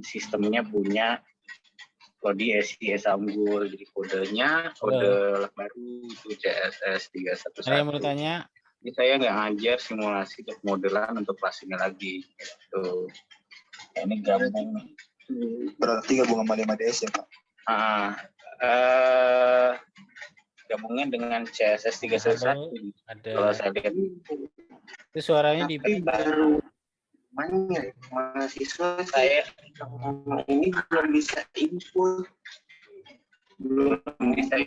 sistemnya punya prodi SI ESA unggul. Jadi kodenya kode baru itu CSS 311. Ada yang mau ditanya? Jadi saya nggak ngajar simulasi dan pemodelan untuk kelas ini lagi. Gitu. Ini gabung. Berarti gabung sama 5DS ya, Pak? Gabungnya dengan CSS 311. Kalau saya lihat. Itu suaranya di baru mahasiswa saya ini belum bisa input, belum bisa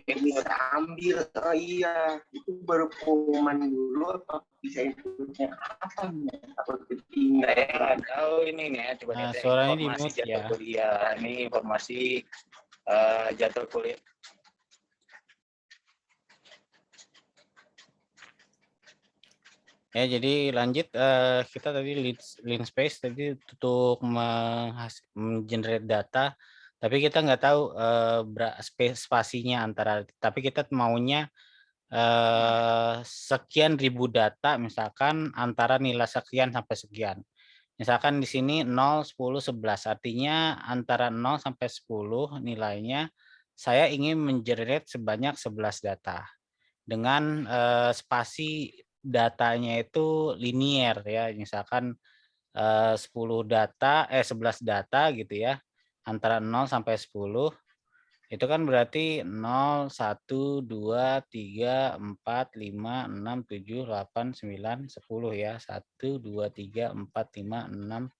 ambil. Oh iya, itu baru pengumuman dulu apa bisa inputnya apa ya? Apa ketinggalan? Saya nggak tahu ini nih ya, coba lihat suaranya di informasi mute jadwal ya. kuliah. Ini informasi jadwal kuliah. Ya, jadi lanjut kita tadi linspace tadi untuk menggenerate data, tapi kita nggak tahu spasinya antara, tapi kita maunya sekian ribu data misalkan antara nilai sekian sampai sekian. Misalkan di sini 0, 10, 11, artinya antara 0 sampai 10 nilainya saya ingin mengenerate sebanyak 11 data dengan spasi datanya itu linier ya, misalkan 11 data gitu ya, antara 0 sampai 10 itu kan berarti 0, 1, 2, 3, 4, 5, 6, 7, 8, 9, 10 ya, 1, 2, 3, 4, 5, 6,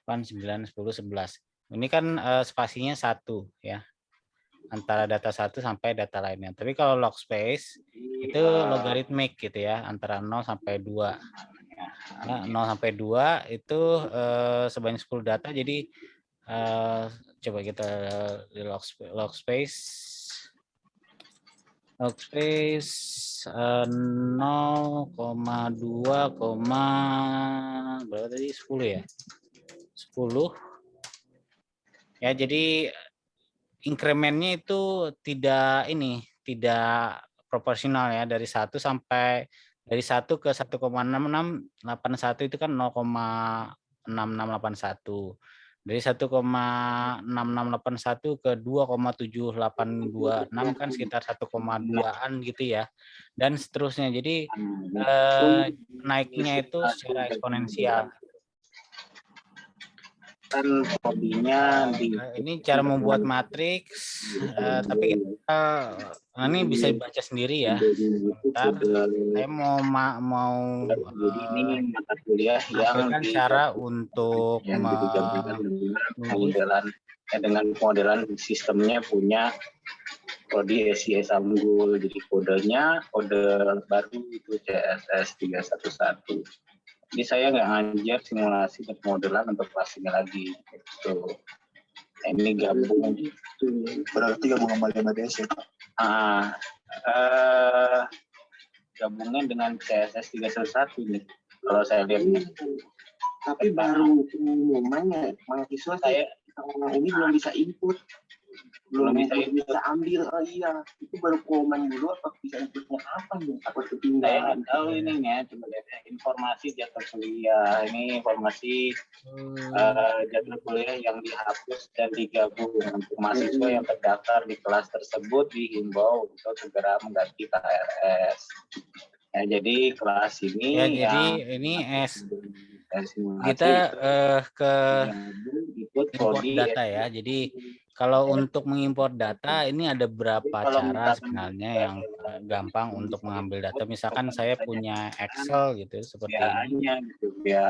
8, 9, 10, 11. Ini kan spasinya 1 ya, antara data 1 sampai data lainnya. Tapi kalau log space itu logaritmik gitu ya, antara 0 sampai 2. Nah, 0 sampai 2 itu sebanyak 10 data, jadi coba kita di log space 0,2, berapa tadi, 10 ya, 10 ya. Jadi incrementnya itu tidak proporsional ya, dari 1 ke 1,6681 itu kan 0,6681. Dari 1,6681 ke 2,7826 kan sekitar 1,2-an gitu ya. Dan seterusnya. Jadi naiknya itu secara eksponensial. kan prodinya di Ini cara membuat matriks, tapi kita ini bisa dibaca sendiri ya. Sebentar, saya mau jadi ini mata kuliah yang menampilkan cara untuk digabungkan dengan pemodelan sistemnya punya prodi SISA Unggul. Jadi kodenya kode baru itu CSS 311. Jadi saya nggak ngajar simulasi dan pemodelan untuk kelas ini lagi. Gitu. Nah, ini gabung. Berarti gabung sama 5DS ya, Pak? Gabungnya dengan CSS 311 ini. Kalau saya lihat. Tapi baru pengumumannya mahasiswa saya ini belum bisa input. Belum bisa ambil. Oh iya, itu baru pengumuman dulu apa bisa inputnya apa nih? Apa Saya ketinggalan? nggak tahu ini ya, coba lihat informasi jadwal kuliah. Ini informasi jadwal kuliah yang dihapus dan digabung untuk mahasiswa yang terdaftar di kelas tersebut dihimbau untuk segera mengganti KRS. Ya, jadi kelas ini ya, jadi ini kita ke import data ya. Jadi kalau untuk mengimport data ini ada beberapa cara sebenarnya yang gampang untuk mengambil data. Misalkan saya punya Excel gitu seperti ini. Gitu, ya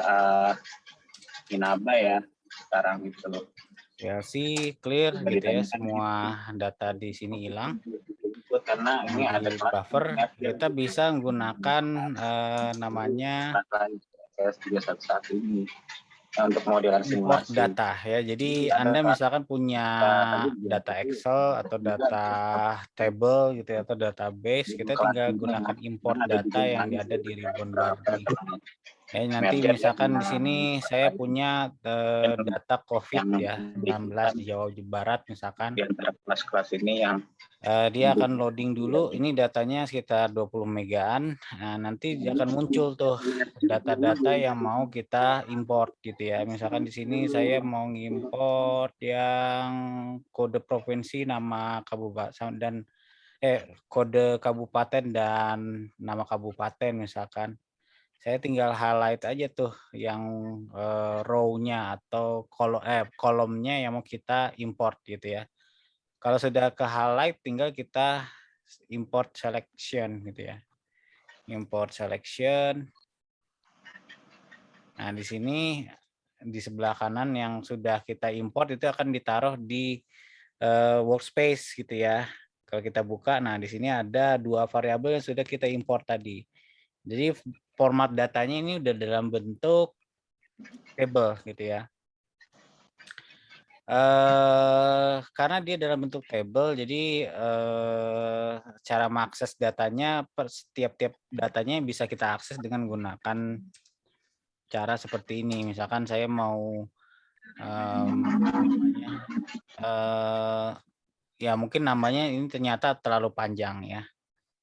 Inaba ya sekarang gitu loh. Ya sih clear gitu ya, semua data di sini hilang. Karena ini ada buffer, kita bisa menggunakan namanya CS311 ini untuk modelan import simulasi. data ya. Jadi Anda misalkan punya data Excel atau data table gitu ya, atau database, kita tinggal gunakan import data yang ada di ribbon bar ini. Ya, nanti misalkan di sini saya punya data COVID ya 19 di Jawa Barat misalkan. Di antara kelas-kelas ini yang dia akan loading dulu, ini datanya sekitar 20 megaan. Nah, nanti akan muncul tuh data-data yang mau kita import gitu ya. Misalkan di sini saya mau ngimport yang kode provinsi, nama kabupaten dan kode kabupaten dan nama kabupaten misalkan. Saya tinggal highlight aja tuh yang row-nya atau kolomnya yang mau kita import gitu ya. Kalau sudah ke highlight tinggal kita import selection gitu ya. Import selection. Nah, di sini di sebelah kanan yang sudah kita import itu akan ditaruh di workspace gitu ya. Kalau kita buka, nah di sini ada 2 variabel yang sudah kita import tadi. Jadi format datanya ini udah dalam bentuk table gitu ya. Karena dia dalam bentuk table, jadi cara mengakses datanya setiap datanya bisa kita akses dengan menggunakan cara seperti ini. Misalkan saya mau ya mungkin namanya ini ternyata terlalu panjang ya.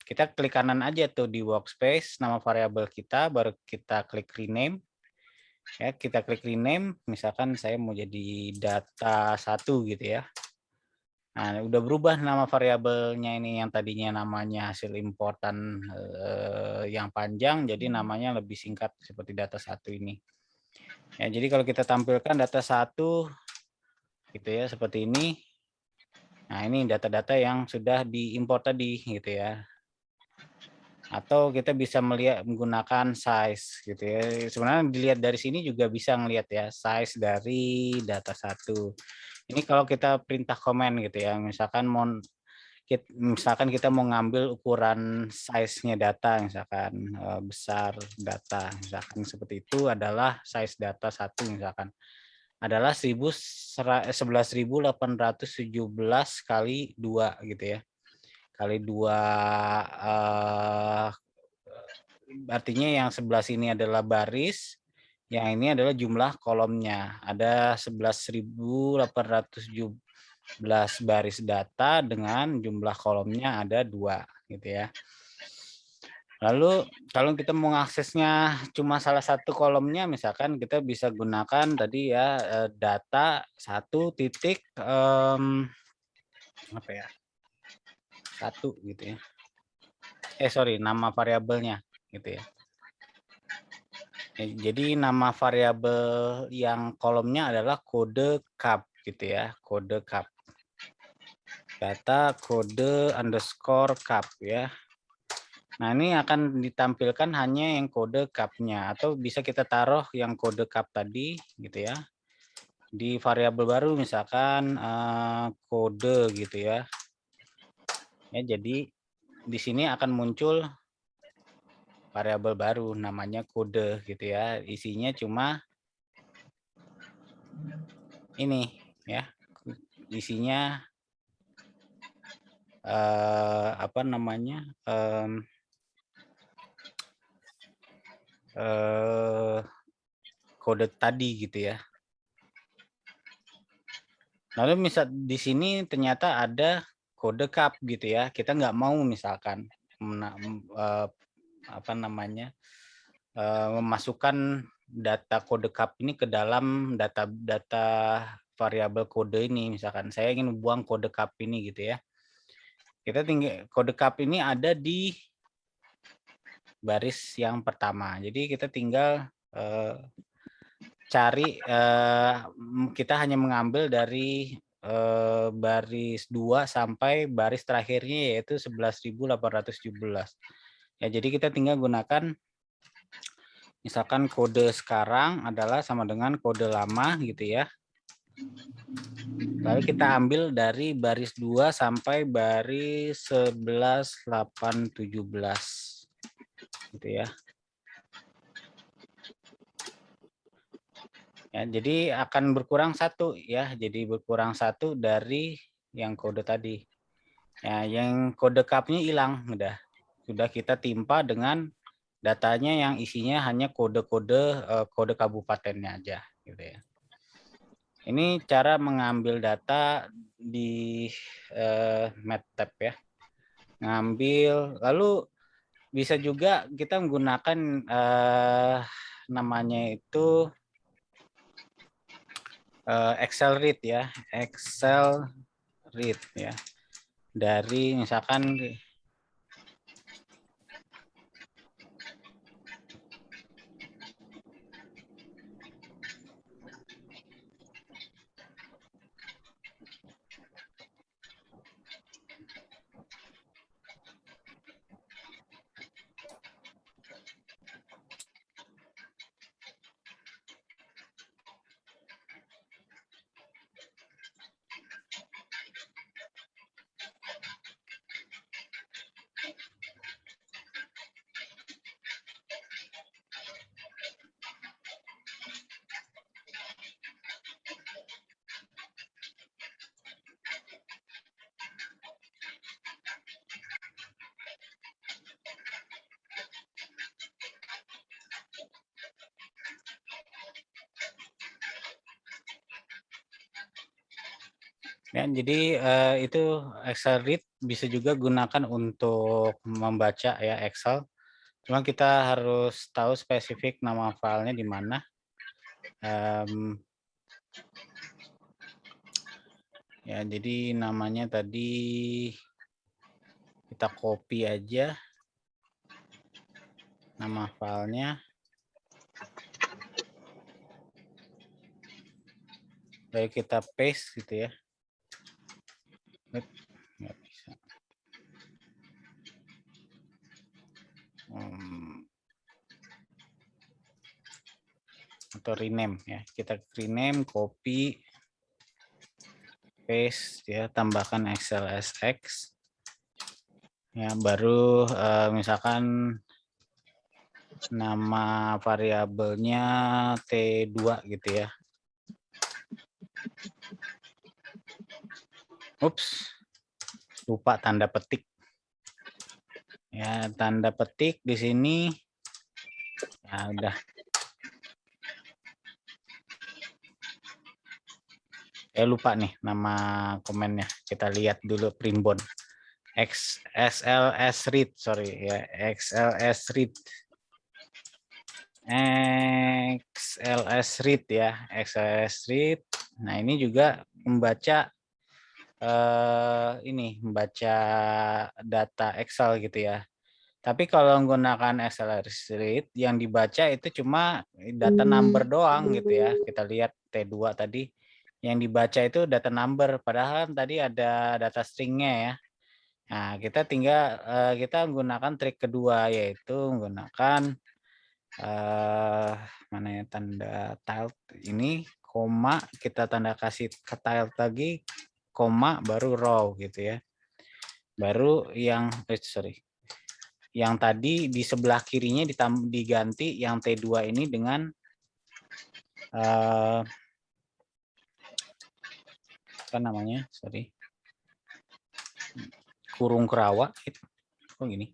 Kita klik kanan aja tuh di workspace, nama variabel kita, baru kita klik rename. Ya, kita klik rename, misalkan saya mau jadi data 1 gitu ya. Nah, udah berubah nama variabelnya ini, yang tadinya namanya hasil importan yang panjang, jadi namanya lebih singkat seperti data 1 ini. Ya, jadi kalau kita tampilkan data 1 gitu ya, seperti ini. Nah, ini data-data yang sudah diimport tadi gitu ya. Atau kita bisa melihat menggunakan size gitu ya. Sebenarnya dilihat dari sini juga bisa ngelihat ya size dari data 1. Ini kalau kita perintah komen gitu ya. Misalkan kita mau ngambil ukuran size-nya data, misalkan besar data, misalkan seperti itu adalah size data 1 misalkan. Adalah 11.817 kali 2 gitu ya. Kali 2 artinya yang sebelah sini adalah baris, yang ini adalah jumlah kolomnya. Ada 11.817 baris data dengan jumlah kolomnya ada 2 gitu ya. Lalu kalau kita mau aksesnya cuma salah satu kolomnya, misalkan kita bisa gunakan tadi ya data 1 titik apa ya? 1 gitu ya. Sorry, nama variabelnya gitu ya. Jadi nama variabel yang kolomnya adalah kode cap gitu ya, kode cap. Data kode underscore cap ya. Nah, ini akan ditampilkan hanya yang kode cap-nya, atau bisa kita taruh yang kode cap tadi gitu ya. Di variabel baru misalkan kode gitu ya. Ya, jadi di sini akan muncul variabel baru namanya kode gitu ya. Isinya cuma ini ya. Isinya apa namanya? Kode tadi gitu ya. Lalu misal di sini ternyata ada kode cap gitu ya. Kita nggak mau misalkan apa namanya? Memasukkan data kode cap ini ke dalam data variabel kode ini, misalkan saya ingin buang kode cap ini gitu ya. Kita tinggal kode cap ini ada di baris yang pertama. Jadi kita tinggal cari, kita hanya mengambil dari baris 2 sampai baris terakhirnya yaitu 11.817. Ya, jadi kita tinggal gunakan misalkan kode sekarang adalah sama dengan kode lama gitu ya. Lalu kita ambil dari baris 2 sampai baris 11.817 gitu ya. Ya, jadi akan berkurang 1 ya. Jadi berkurang 1 dari yang kode tadi. Ya, yang kode cap-nya hilang udah. Sudah kita timpa dengan datanya yang isinya hanya kode-kode kode kabupatennya aja gitu ya. Ini cara mengambil data di MATLAB ya. Ngambil, lalu bisa juga kita menggunakan namanya itu Excel read ya, Excel read ya. Dari misalkan ya, jadi itu Excel read bisa juga gunakan untuk membaca ya Excel. Cuma kita harus tahu spesifik nama filenya di mana. Ya, jadi namanya tadi kita copy aja nama filenya. Lalu kita paste gitu ya. Nggak bisa. Atau rename ya. Kita rename, copy, paste ya, tambahkan XLSX. Ya, baru misalkan nama variabelnya T2 gitu ya. Ups, lupa tanda petik. Ya, tanda petik di sini. Ya, udah. Lupa nih nama komennya. Kita lihat dulu primbon. XLS read, sorry ya, XLS read. XLS read ya, XLS read. Nah, ini juga membaca membaca data Excel gitu ya. Tapi kalau menggunakan accelerate yang dibaca itu cuma data number doang gitu ya. Kita lihat T2 tadi yang dibaca itu data number, padahal tadi ada data stringnya ya. Nah, kita tinggal kita menggunakan trik kedua, yaitu menggunakan mana ya, tanda tilde ini, koma, kita tanda kasih ke tilde lagi, koma, baru row gitu ya. Baru yang yang tadi di sebelah kirinya diganti yang T2 ini dengan apa namanya, kurung kurawa gitu. Oh gini,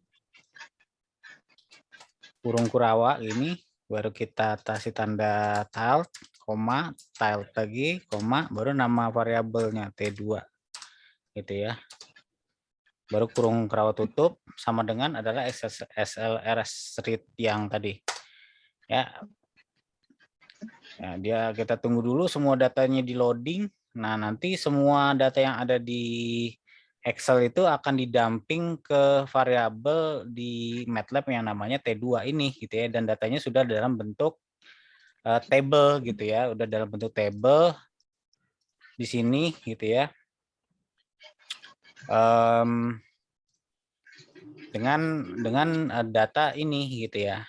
kurung kurawa ini, baru kita kasih tanda tilde, koma, tilde lagi, koma, baru nama variabelnya T2 gitu ya. Baru kurung kurawa tutup, sama dengan adalah SLRS read yang tadi ya. Nah, kita tunggu dulu semua datanya di loading. Nah, nanti semua data yang ada di Excel itu akan didumping ke variabel di MATLAB yang namanya T2 ini gitu ya, dan datanya sudah dalam bentuk table gitu ya, udah dalam bentuk table di sini gitu ya. Dengan data ini gitu ya.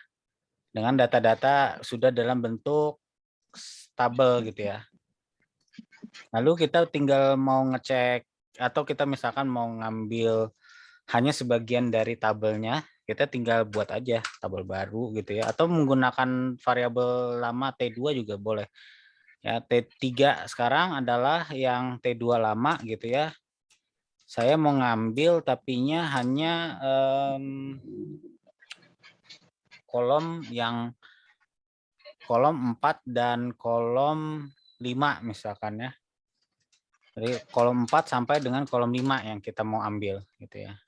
Dengan data-data sudah dalam bentuk tabel gitu ya. Lalu kita tinggal mau ngecek atau kita misalkan mau ngambil hanya sebagian dari tabelnya, kita tinggal buat aja tabel baru gitu ya, atau menggunakan variabel lama T2 juga boleh. Ya, T3 sekarang adalah yang T2 lama gitu ya. Saya mau ngambil tapinya hanya kolom 4 dan kolom 5 misalkan ya. Jadi kolom 4 sampai dengan kolom 5 yang kita mau ambil gitu ya.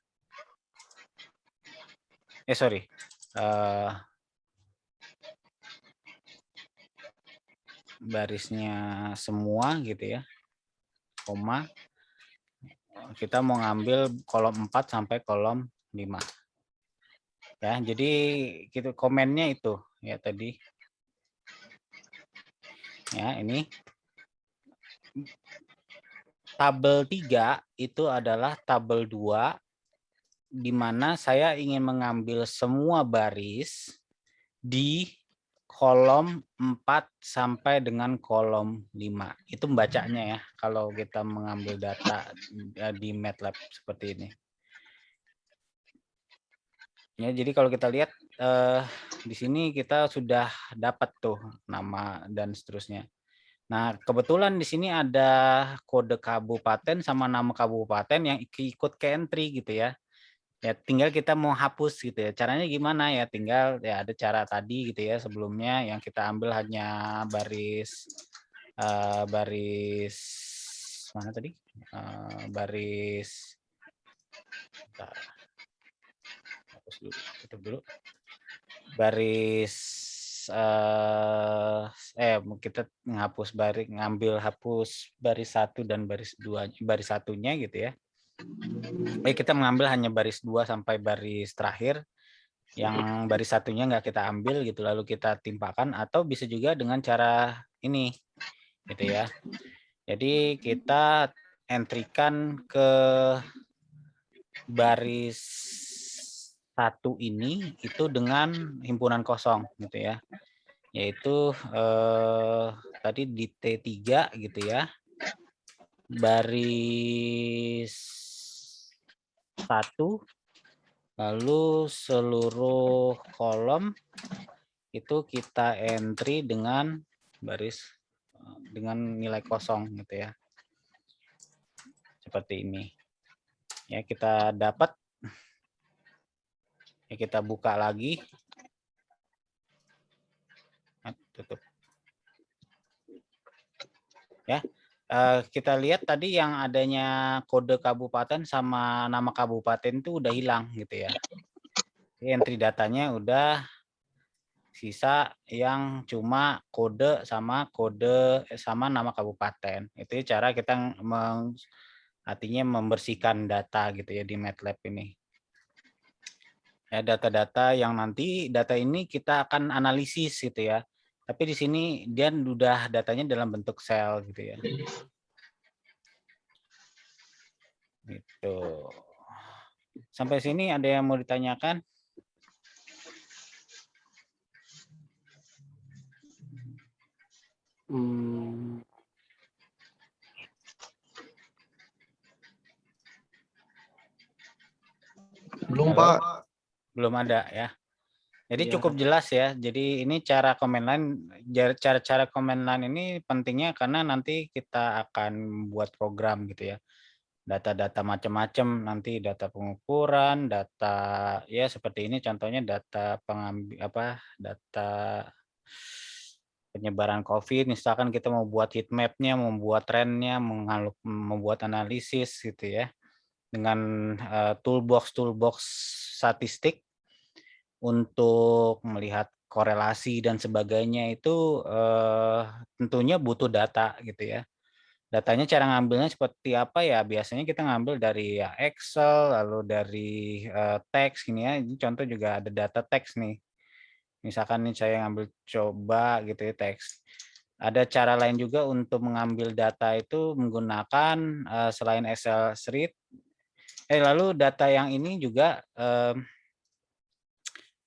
Barisnya semua gitu ya. Koma. Kita mau ngambil kolom 4 sampai kolom 5. Ya, jadi gitu komennya itu ya tadi. Ya, ini tabel 3 itu adalah tabel 2 di mana saya ingin mengambil semua baris di kolom 4 sampai dengan kolom 5. Itu membacanya ya kalau kita mengambil data di MATLAB seperti ini. Ya, jadi kalau kita lihat di sini kita sudah dapat tuh nama dan seterusnya. Nah, kebetulan di sini ada kode kabupaten sama nama kabupaten yang ikut ke entry gitu ya. Ya, tinggal kita mau hapus gitu ya. Caranya gimana ya? Tinggal ya ada cara tadi gitu ya sebelumnya yang kita ambil hanya baris mana tadi? Baris hapus dulu, tutup dulu. Baris kita ngambil hapus baris 1 dan baris 2, baris satunya gitu ya. Kita mengambil hanya baris 2 sampai baris terakhir, yang baris satunya nggak kita ambil gitu, lalu kita timpakan, atau bisa juga dengan cara ini gitu ya. Jadi kita entrykan ke baris 1 ini itu dengan himpunan kosong gitu ya, yaitu tadi di T3 gitu ya, baris 1, lalu seluruh kolom itu kita entry dengan baris dengan nilai kosong gitu ya, seperti ini ya. Kita dapat ya, kita buka lagi, tutup ya. Kita lihat tadi yang adanya kode kabupaten sama nama kabupaten itu udah hilang gitu ya. Entry datanya udah sisa yang cuma kode sama nama kabupaten. Itu cara kita artinya membersihkan data gitu ya di MATLAB ini. Ya, data-data yang nanti data ini kita akan analisis gitu ya. Tapi di sini dia udah datanya dalam bentuk sel gitu ya. Gitu. Sampai sini ada yang mau ditanyakan? Belum, Halo? Pak. Belum ada ya. Jadi Iya. cukup jelas ya. Jadi ini cara command line, cara command line ini pentingnya karena nanti kita akan buat program gitu ya. Data-data macam-macam, nanti data pengukuran, data ya seperti ini contohnya data data penyebaran COVID, misalkan kita mau buat heat map-nya, membuat trennya, membuat analisis gitu ya. Dengan toolbox statistik untuk melihat korelasi dan sebagainya itu tentunya butuh data gitu ya. Datanya cara ngambilnya seperti apa ya? Biasanya kita ngambil dari ya Excel, lalu dari teks gini ya. Ini contoh juga ada data teks nih. Misalkan nih saya ngambil coba gitu ya teks. Ada cara lain juga untuk mengambil data itu menggunakan selain Excel sheet. Lalu data yang ini juga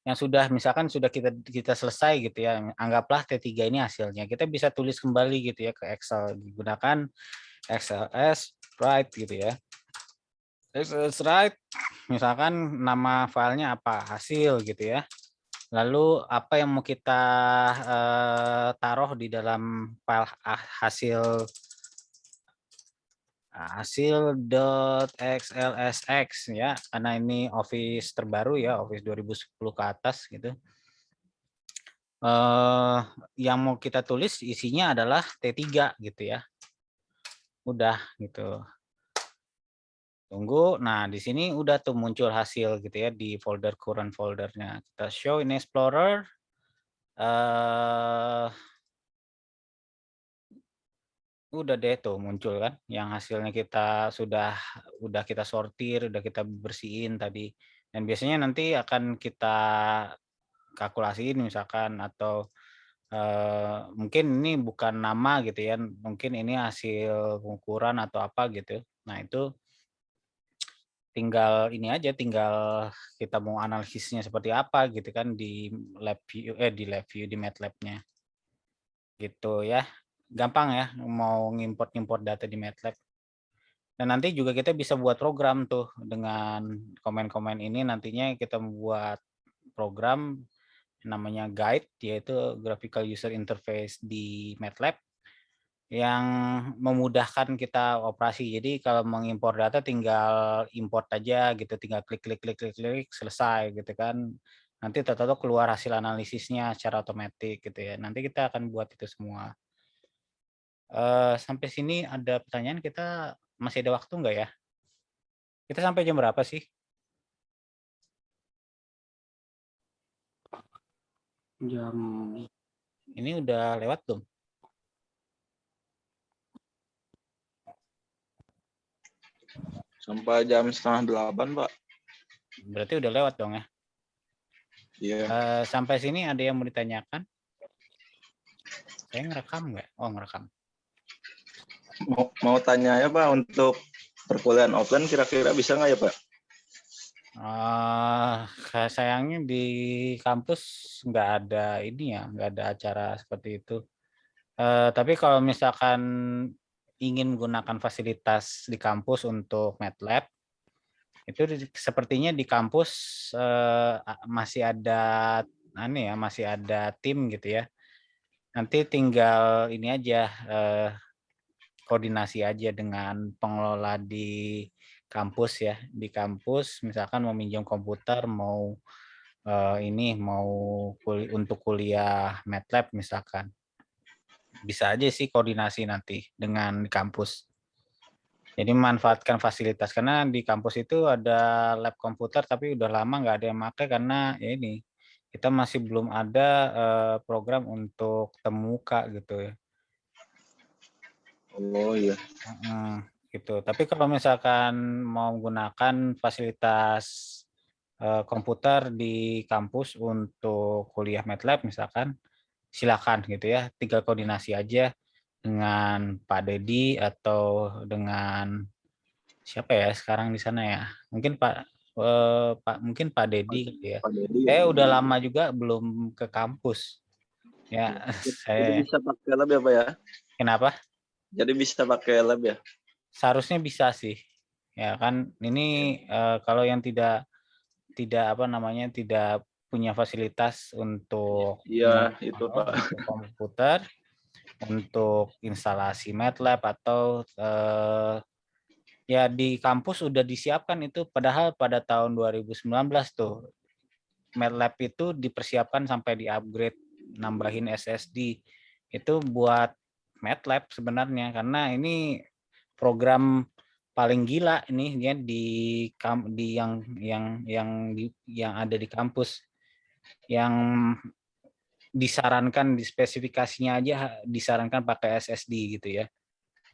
yang sudah misalkan sudah kita selesai gitu ya, anggaplah T3 ini hasilnya, kita bisa tulis kembali gitu ya ke Excel, gunakan XLS write gitu ya. XLS write misalkan nama filenya apa, hasil gitu ya. Lalu apa yang mau kita taruh di dalam file hasil.xlsx ya, karena ini Office terbaru ya, Office 2010 ke atas gitu. Yang mau kita tulis isinya adalah T3 gitu ya. Udah gitu. Tunggu. Nah, di sini udah tuh muncul hasil gitu ya di folder current foldernya. Kita show in Explorer. Udah deh tuh muncul kan yang hasilnya kita udah kita sortir, udah kita bersihin tadi. Dan biasanya nanti akan kita kalkulasiin misalkan atau mungkin ini bukan nama gitu ya, mungkin ini hasil pengukuran atau apa gitu. Nah, itu tinggal ini aja, tinggal kita mau analisisnya seperti apa gitu kan di di MATLAB-nya. Gitu ya. Gampang ya mau ngimport data di MATLAB. Dan nanti juga kita bisa buat program tuh dengan komen-komen ini, nantinya kita membuat program namanya guide, yaitu graphical user interface di MATLAB yang memudahkan kita operasi. Jadi kalau mengimpor data tinggal import aja gitu, tinggal klik selesai gitu kan. Nanti tahu-tahu keluar hasil analisisnya secara otomatis gitu ya. Nanti kita akan buat itu semua. Sampai sini ada pertanyaan, kita masih ada waktu nggak ya? Kita sampai jam berapa sih? Jam Ini udah lewat belum? Sampai jam 7:30, Pak. Berarti udah lewat dong ya. Iya. Sampai sini ada yang mau ditanyakan? Saya ngerekam nggak? Oh, ngerekam. Mau tanya ya, Pak, untuk perkuliahan offline kira-kira bisa nggak ya, Pak? Sayangnya di kampus nggak ada ini ya, nggak ada acara seperti itu. Tapi kalau misalkan ingin menggunakan fasilitas di kampus untuk MATLAB, itu sepertinya di kampus masih ada masih ada tim gitu ya. Nanti tinggal ini aja koordinasi aja dengan pengelola di kampus ya. Di kampus misalkan mau minjem komputer, mau untuk kuliah MATLAB misalkan. Bisa aja sih koordinasi nanti dengan kampus. Jadi memanfaatkan fasilitas, karena di kampus itu ada lab komputer tapi udah lama nggak ada yang pakai karena ya ini, kita masih belum ada program untuk temu muka gitu ya. Oh iya. Gitu. Tapi kalau misalkan mau menggunakan fasilitas komputer di kampus untuk kuliah MATLAB misalkan, silakan gitu ya, tinggal koordinasi aja dengan Pak Dedi atau dengan siapa ya sekarang di sana ya? Mungkin mungkin Pak Dedi gitu ya. Pak Dedi. Saya udah lama juga belum ke kampus. Ya, Jadi saya bisa pakai lab ya Pak ya? kenapa? Jadi bisa pakai lab ya? Seharusnya bisa sih. Ya kan ini kalau yang tidak apa namanya tidak punya fasilitas untuk Iya, itu Pak. untuk komputer, untuk instalasi MATLAB atau ya di kampus sudah disiapkan itu, padahal pada tahun 2019 tuh MATLAB itu dipersiapkan sampai di-upgrade, nambahin SSD. Itu buat MATLAB sebenarnya, karena ini program paling gila ini ya di yang ada di kampus, yang disarankan di spesifikasinya aja disarankan pakai SSD gitu ya.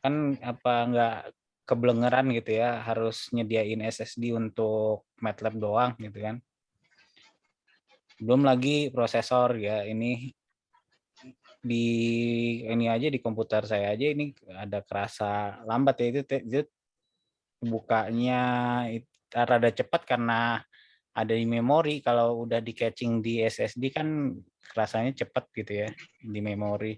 Kan apa nggak kebelengeran gitu ya, harus nyediain SSD untuk MATLAB doang gitu kan. Belum lagi prosesor ya, ini aja di komputer saya aja ini ada kerasa lambat ya, itu bukanya rada cepat karena ada di memori. Kalau udah di catching di SSD kan rasanya cepat gitu ya di memori.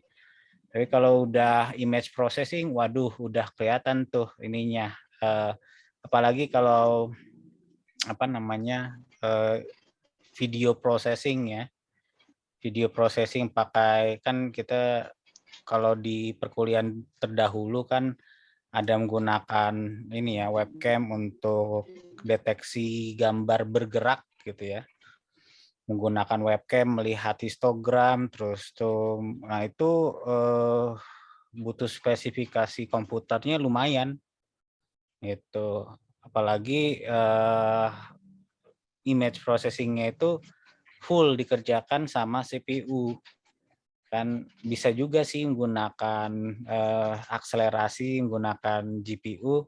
Tapi kalau udah image processing, waduh udah kelihatan tuh ininya. Apalagi kalau apa namanya video processing ya. Video processing pakai, kan kita kalau di perkuliahan terdahulu kan ada menggunakan ini ya webcam untuk deteksi gambar bergerak gitu ya, menggunakan webcam melihat histogram terus tuh, nah itu butuh spesifikasi komputernya lumayan gitu, apalagi image processingnya itu full dikerjakan sama CPU. Kan bisa juga sih menggunakan akselerasi menggunakan GPU,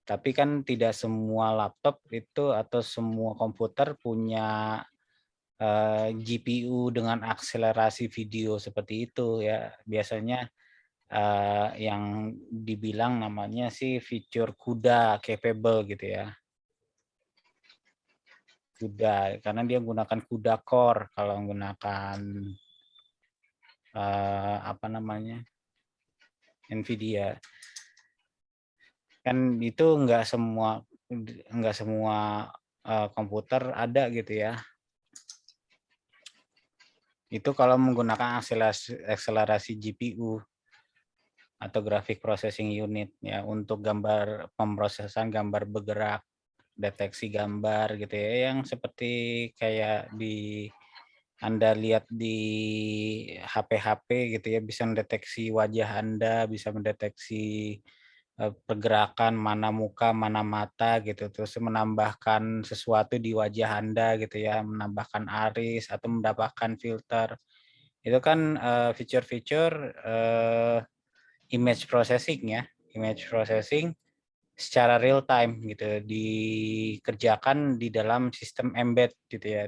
tapi kan tidak semua laptop itu atau semua komputer punya GPU dengan akselerasi video seperti itu ya. Biasanya yang dibilang namanya sih fitur CUDA capable gitu ya. CUDA karena dia menggunakan CUDA core kalau menggunakan apa namanya NVIDIA. Kan itu nggak semua komputer ada gitu ya. Itu kalau menggunakan akselerasi GPU atau graphic processing unit ya, untuk gambar pemrosesan gambar bergerak, deteksi gambar gitu ya, yang seperti kayak Anda lihat di HP-HP gitu ya, bisa mendeteksi wajah Anda, bisa mendeteksi pergerakan mana muka, mana mata gitu, terus menambahkan sesuatu di wajah Anda gitu ya, menambahkan aris atau menambahkan filter. Itu kan fitur-fitur image processing ya, image processing secara real time gitu, dikerjakan di dalam sistem embed gitu ya,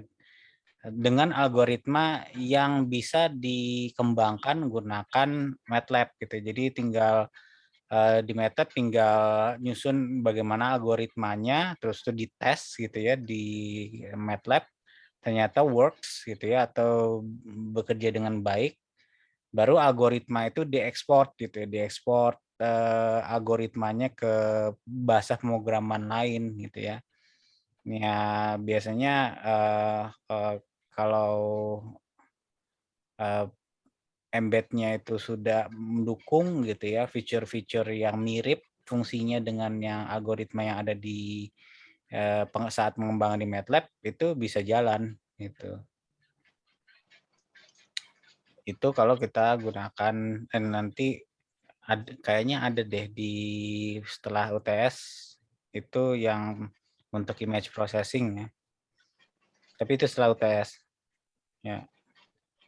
dengan algoritma yang bisa dikembangkan menggunakan MATLAB gitu. Jadi tinggal di MATLAB tinggal nyusun bagaimana algoritmanya, terus itu dites gitu ya di MATLAB, ternyata works gitu ya atau bekerja dengan baik, baru algoritma itu diekspor gitu ya, diekspor algoritmanya ke bahasa pemrograman lain gitu ya. Ya biasanya kalau embed-nya itu sudah mendukung gitu ya fitur-fitur yang mirip fungsinya dengan yang algoritma yang ada di saat pengembangan di MATLAB, itu bisa jalan gitu. Itu kalau kita gunakan nanti kayaknya ada deh di setelah UTS itu yang untuk image processing ya. Tapi itu setelah UTS. Ya.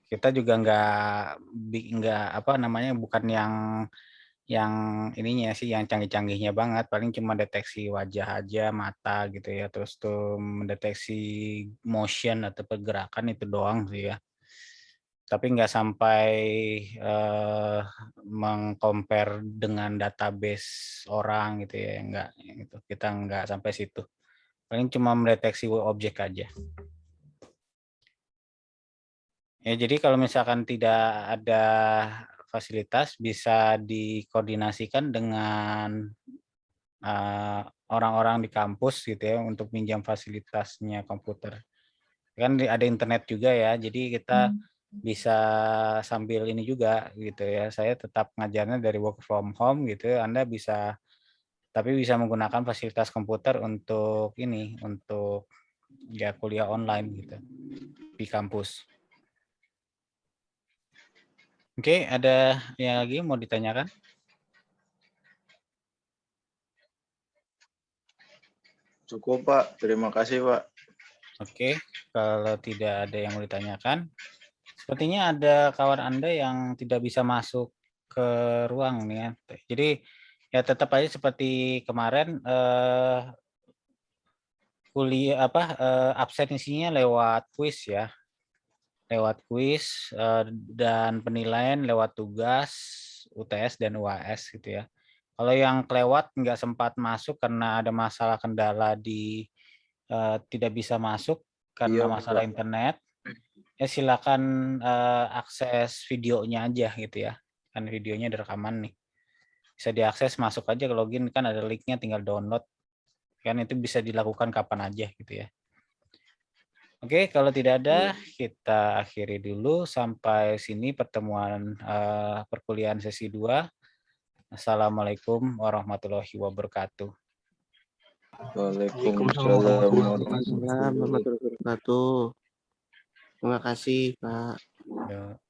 Kita juga nggak apa namanya bukan yang ininya sih, yang canggih-canggihnya banget, paling cuma deteksi wajah aja, mata gitu ya, terus tuh mendeteksi motion atau pergerakan itu doang sih ya. Tapi nggak sampai meng-compare dengan database orang gitu ya, nggak gitu. Kita nggak sampai situ. Paling cuma mendeteksi objek aja. Ya, jadi kalau misalkan tidak ada fasilitas bisa dikoordinasikan dengan orang-orang di kampus gitu ya untuk minjam fasilitasnya komputer. Kan ada internet juga ya, jadi kita bisa sambil ini juga gitu ya. Saya tetap ngajarnya dari work from home gitu. Anda bisa tapi bisa menggunakan fasilitas komputer untuk ini, untuk ya kuliah online gitu di kampus. Oke, ada yang lagi mau ditanyakan? Cukup Pak, terima kasih Pak. Oke, kalau tidak ada yang mau ditanyakan, sepertinya ada kawan Anda yang tidak bisa masuk ke ruang nih ya. Jadi ya tetap aja seperti kemarin kuliah absensinya lewat kuis ya. Lewat kuis dan penilaian lewat tugas UTS dan UAS gitu ya. Kalau yang kelewat nggak sempat masuk karena ada masalah kendala di tidak bisa masuk karena Iya, masalah Pak. internet, ya silakan akses videonya aja gitu ya. Kan videonya ada rekaman nih. Bisa diakses, masuk aja, login kan ada linknya, tinggal download. Kan itu bisa dilakukan kapan aja gitu ya. Oke, kalau tidak ada, kita akhiri dulu sampai sini pertemuan perkuliahan sesi 2. Assalamualaikum warahmatullahi wabarakatuh. Waalaikumsalam Waalaikumsalam warahmatullahi wabarakatuh. Terima kasih, Pak. Ya.